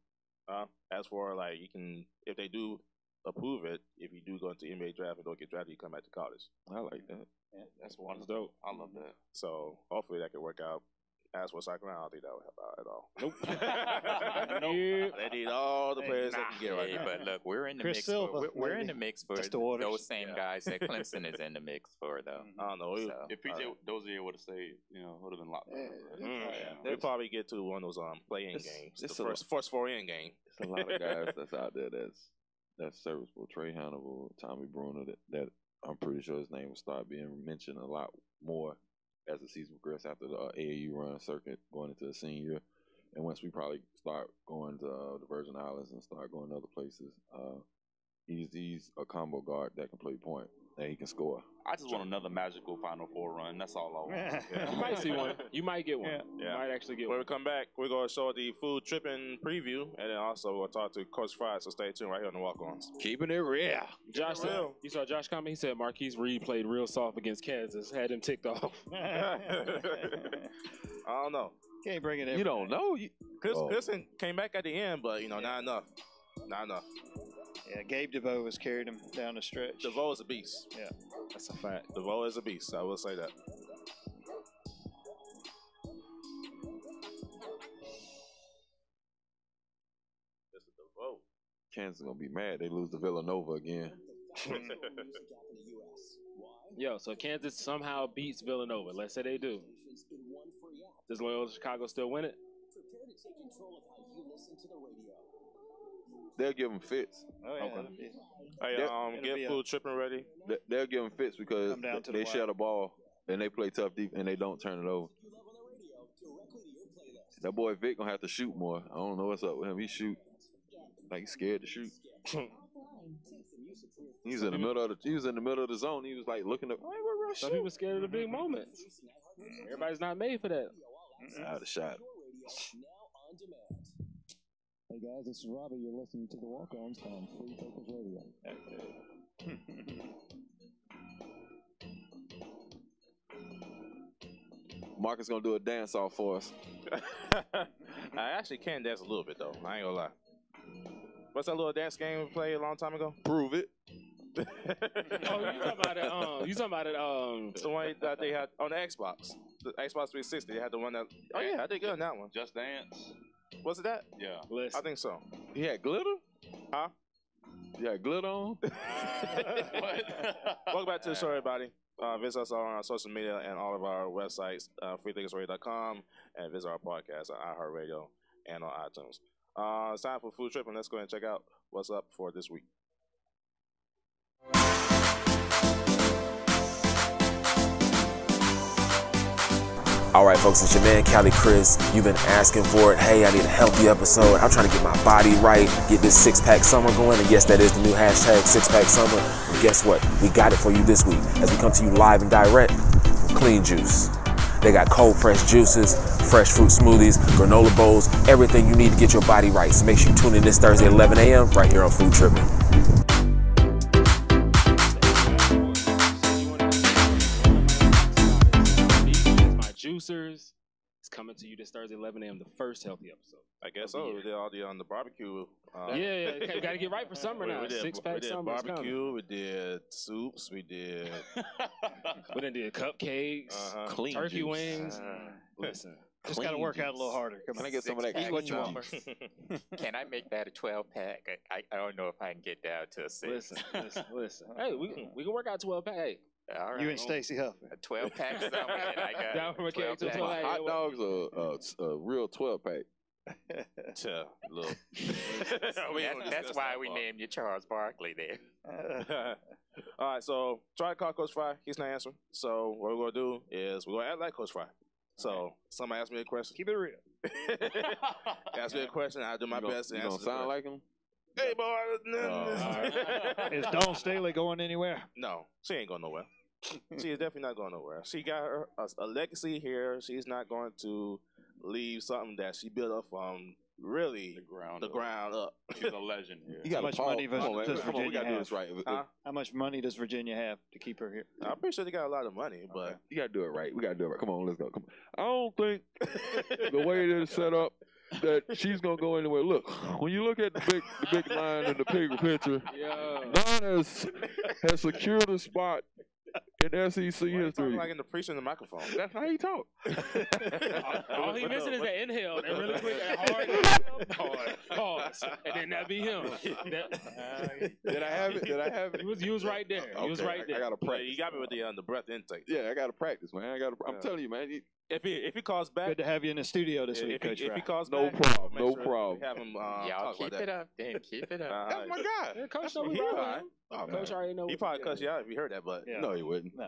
As for you can, if they do approve it, if you do go into the NBA draft and don't get drafted, you come back to college. I like that. Yeah, that's dope. I love that. So hopefully that could work out. As for cycling, I don't think that would help out at all. Nope. Nope. They need all the players they can get right now. But look, we're in the mix. We're in the mix for those same guys that Clemson is in the mix for, though. I don't know. If PJ Dozier would have stayed, would have been locked up. We'll probably get to one of those play-in games. It's the first 4-in game. There's a lot of guys that's out there that's serviceable. Trey Hannibal, Tommy Bruner, that I'm pretty sure his name will start being mentioned a lot more as the season progresses after the AAU run circuit going into the senior year. And once we probably start going to the Virgin Islands and start going to other places, he's a combo guard that can play point and he can score. I just want another magical Final Four run. That's all I want. You might see one. You might get one. Yeah. You might actually get one. When we come back, we're going to show the food tripping preview, and then also we'll talk to Coach Fry, so stay tuned right here on the Walk-Ons. Keeping it real. Josh said, you saw Josh comment? He said Marquise Reed played real soft against Kansas, had him ticked off. I don't know. Can't bring it in. You don't know. Pearson came back at the end, but, not enough. Not enough. Yeah, Gabe DeVoe has carried him down the stretch. DeVoe is a beast. Yeah, that's a fact. DeVoe is a beast. I will say that. Mr. DeVoe. Kansas is going to be mad. They lose to Villanova again. Yo, so Kansas somehow beats Villanova. Let's say they do. Does Loyola Chicago still win it? They'll give them fits. Oh, yeah. Okay. Hey, get food tripping ready. They'll give them fits because they share the ball and they play tough deep and they don't turn it over. That boy Vic gonna have to shoot more. I don't know what's up with him. He shoot like he's scared to shoot. He was in the middle of the zone. He was like looking up. Some people scared of the big moments. Everybody's not made for that. Out of shot. Hey guys, this is Robbie. You're listening to the Walk-Ons on Freethinkers Radio. Marcus gonna do a dance off for us. I actually can dance a little bit though. I ain't gonna lie. What's that little dance game we played a long time ago? Prove it. Oh, you talking about it? The one that they had on the Xbox, the Xbox 360. They had the one that. Oh yeah, I did good on that one. Just Dance. Was it that? Yeah. I think so. He had glitter? Huh? He had glitter on? Welcome back to the show, everybody. Visit us on our social media and all of our websites, freethinkersradio.com, and visit our podcast on iHeartRadio and on iTunes. It's time for Food Trip, and let's go ahead and check out what's up for this week. All right, folks, it's your man, Cali Chris. You've been asking for it. Hey, I need a healthy episode. I'm trying to get my body right, get this six-pack summer going. And yes, that is the new hashtag, six-pack summer. And guess what? We got it for you this week as we come to you live and direct from Clean Juice. They got cold pressed juices, fresh fruit smoothies, granola bowls, everything you need to get your body right. So make sure you tune in this Thursday at 11 a.m. right here on Food Tripping. Juicers is coming to you this Thursday, 11 a.m. The first healthy episode. I guess so. We did all on the barbecue. Yeah. We got to get right for summer now. Six-pack summer. We did barbecue. We did soups. We did. We did cupcakes, clean turkey juice. wings. Listen. Just got to work out a little harder. Can I get some of that? Eat what you want. Can I make that a 12-pack? I don't know if I can get down to a 6. Listen. Hey, we can work out 12-pack. Hey. All right. You and Stacey Huff. A 12-pack something, and I got Down from a cake to 12 12. Hot dogs are a real 12-pack. Look. That's why we named you Charles Barkley there. All right, so try to call Coach Fry. He's not answering. So what we're going to do is we're going to act like Coach Fry. So somebody ask me a question. Keep it real. Ask me a question. I'll do my best to answer. You don't sound like him? Hey, boy. Is Dawn Staley going anywhere? No, she ain't going nowhere. She is definitely not going nowhere. She got her a legacy here. She's not going to leave something that she built up from really the ground up. She's a legend here. How much money does Virginia we gotta do this right. How much money does Virginia have to keep her here? I'm pretty sure they got a lot of money, but you gotta do it right. We gotta do it right. Come on, let's go. Come on. I don't think the way it is set up that she's gonna go anywhere. Look, when you look at the big line in the bigger picture, Don has secured a spot in SEC history. Like in the preaching the microphone. That's how he talk. All he missing is that inhale, and really quick, that hard pause, and then that be him. Did I have it? You was right there. Okay, You was right there. I gotta practice. You got me with the breath intake. Yeah, I gotta practice, man. I'm telling you, man. If he calls back, good to have you in the studio this week, Coach. If he calls no back, problem, make no sure problem. Have him. Y'all keep it up, then. Keep it up. That's my guy. Yeah, Coach know we He right fine. with him. Coach already know. He probably cuss you out if you heard that, but No, he wouldn't. No.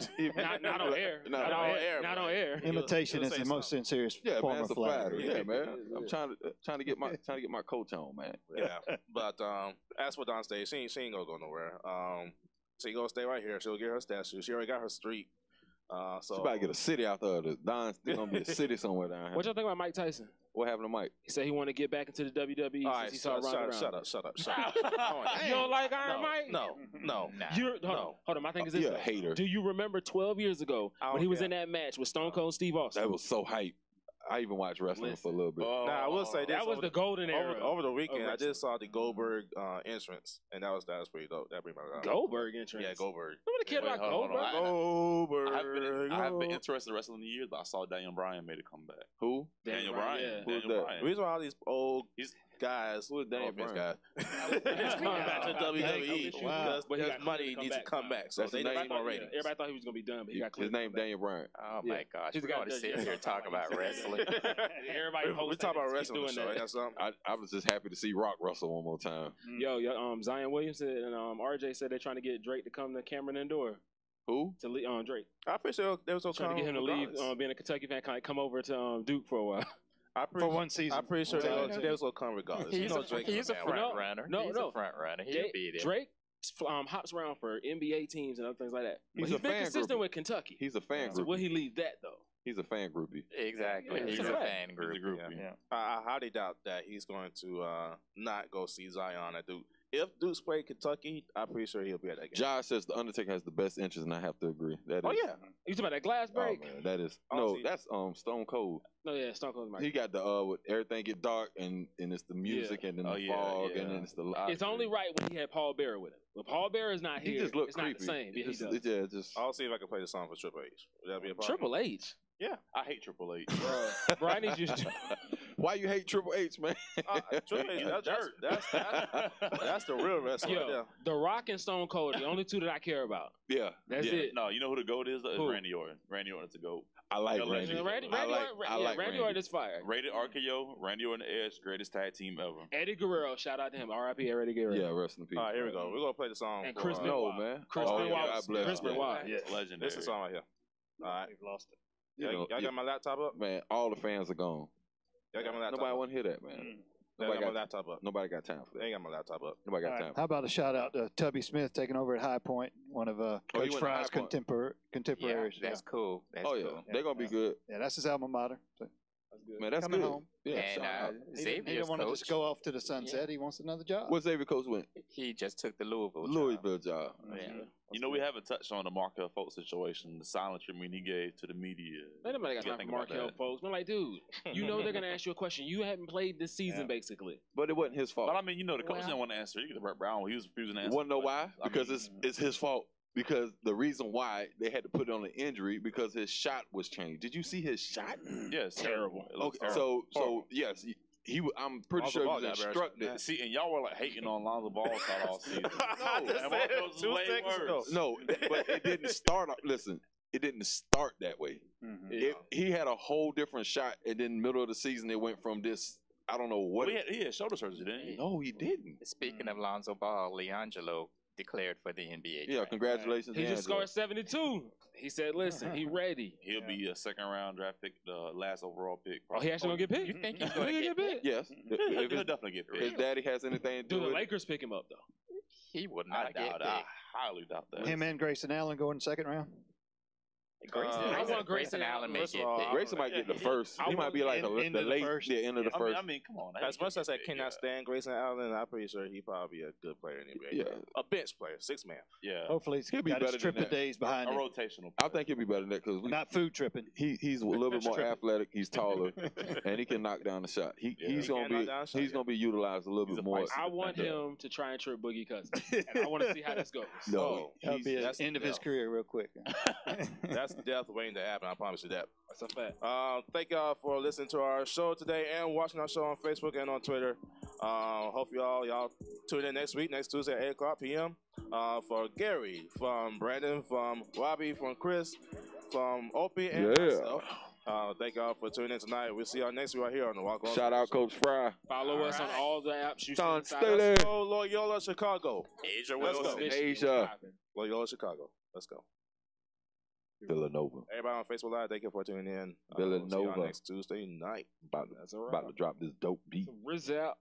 Not on air. Not on air. Not on air. Imitation is the most sincere form of flattery. Yeah, man. I'm trying to get my coach on, man. Yeah, but as for Dawn State, she ain't gonna go nowhere. She gonna stay right here. She'll get her statue. She already got her street. So she about to get a city out there. Don's gonna be a city somewhere down here. What y'all think about Mike Tyson? What happened to Mike? He said he wanted to get back into the WWE since he saw Ronda Rousey. Shut up. You don't like Iron Mike? No. Hold on. My thing is this. You're a hater. Do you remember 12 years ago when he was in that match with Stone Cold Steve Austin? That was so hype. I even watched wrestling for a little bit. Now I will say this: that was the golden era. Over the weekend, I just saw the Goldberg entrance, and that was pretty dope. That bring my Goldberg entrance. Yeah, Goldberg. Nobody cared about Goldberg. Goldberg. I haven't been interested in wrestling in years, but I saw Daniel Bryan made a comeback. Who? Daniel Bryan. Yeah. Who's Daniel that? Bryan. The reason why all these old guys, Who's Daniel Bryan? guys, coming back to WWE because money needs to come back. So they need more ratings. Everybody thought he was gonna be done, but he got His name Daniel Bryan. Oh my gosh, we're going to sit here and talk about wrestling. Everybody we talk about wrestling. Show. That's something. I was just happy to see Rock wrestle one more time. Yo, Zion Williamson and RJ said they're trying to get Drake to come to Cameron Indoor. Who? To leave Drake. I pretty sure they was trying to get him to leave, being a Kentucky fan, come over to Duke for a while. For one season. I'm pretty sure they was gonna come regardless. He's a front runner. No. He's a front runner. He'll be there. Drake hops around for NBA teams and other things like that. He's been consistent with Kentucky. He's a fan So groupie. will he leave that though? He's a fan groupie. Exactly. Yeah, He's a fan group. I highly doubt that he's going to not go see Zion at Duke. If Duke's play Kentucky, I'm pretty sure he'll be at that game. Josh says the Undertaker has the best interest, and I have to agree. That is, yeah. You talking about that glass break? Oh, man, that is that's Stone Cold. No, yeah, Stone Cold. He got the with everything get dark and it's the music and then the fog and then it's the light. It's only right when he had Paul Bearer with him. When Paul Bearer is not here, he just looked it's creepy. not the same. Just I'll see if I can play the song for Triple H. Would that be a problem? Triple H. Yeah, I hate Triple H. Bro, I need you to. Why you hate Triple H, man? Triple H, that's the real wrestler. Yo, The Rock and Stone Cold are the only two that I care about. Yeah, that's it. No, you know who the GOAT is? It's Randy Orton. Randy Orton's the GOAT. I like Randy. Randy Orton is fire. Rated RKO, Randy Orton the Edge, greatest tag team ever. Eddie Guerrero, shout out to him. R.I.P. Eddie Guerrero. Yeah, rest in peace. All right, here we go. We're gonna play the song. And Chris Benoit, man. Chris Benoit. Chris Benoit. Yeah, legendary. This is the song right here. All right, We've lost it. Y'all got my laptop up? Man, all the fans are gone. Y'all got my laptop Nobody up? want to hear that, man. Nobody got my laptop up. Nobody got time for I that. ain't got my laptop up. Nobody got time. How about a shout out to Tubby Smith taking over at High Point, one of Coach Fry's contemporaries. Yeah, that's cool. That's cool. They're gonna be good. Yeah, that's his alma mater. So. Man, that's coming good. home. Yeah, And he didn't want to just go off to the sunset. Yeah. He wants another job. What Xavier coach went? He just took the Louisville job. Yeah. You know, we haven't touched on the Markel Fultz situation, the silent treatment he gave to the media. Nobody got time for Markel Fultz. I'm like, dude, you know they're going to ask you a question. You haven't played this season, basically. But it wasn't his fault. But I mean, you know, the coach didn't want to answer. He could have Brown. He was refusing to answer. Want to know why? Because it's his fault. Because the reason why they had to put it on the injury because his shot was changed. Did you see his shot? Yes, terrible. Okay, so yes, he I'm pretty sure he was instructed. See, and y'all were like hating on Lonzo Ball shot all season. No, but it didn't start. Listen, it didn't start that way. He had a whole different shot, and then middle of the season it went from this. I don't know what. He had shoulder surgery, didn't he? No, he didn't. Speaking of Lonzo Ball, LiAngelo declared for the NBA. Yeah, congratulations. He just scored 72. He said, "Listen, he ready. He'll be a second-round draft pick, the last overall pick. Oh, he actually gonna get picked? You think he's gonna get picked? Yes, he'll definitely get picked. His daddy has anything to do with the Lakers pick him up though? He would not get picked. I highly doubt that. Him and Grayson Allen going second round. I want Grayson Allen may get picked. Grayson might get the first. He might be like the late, end of the first. I mean, come on. As much as I cannot stand Grayson Allen, I'm pretty sure he probably a good player in the NBA. Yeah, a bench player, 6-man. Yeah, hopefully he'll be better. Tripping days behind a him. Rotational. I think he'll be better than that because not food tripping. He's a little bit more athletic. He's taller, and he can knock down the shot. He's gonna be utilized a little bit more. I want him to try and trip Boogie Cousins, and I want to see how this goes. No, that'll be the end of his career real quick. That's death waiting to happen. I promise you that. That's a fact. Thank y'all for listening to our show today and watching our show on Facebook and on Twitter. Hope y'all tune in next week, next Tuesday at 8:00 p.m. For Gary, from Brandon, from Robbie, from Chris, from Opie, and myself. Thank y'all for tuning in tonight. We'll see y'all next week right here on the Walk-On. Shout out Coach Fry. Follow us on all the apps. Let's go, Loyola, Chicago. Asia, let's go. Asia. Loyola, Chicago. Let's go. Villanova. Everybody on Facebook Live, thank you for tuning in. Villanova. We'll see y'all next Tuesday night. About to drop this dope beat. Rizap.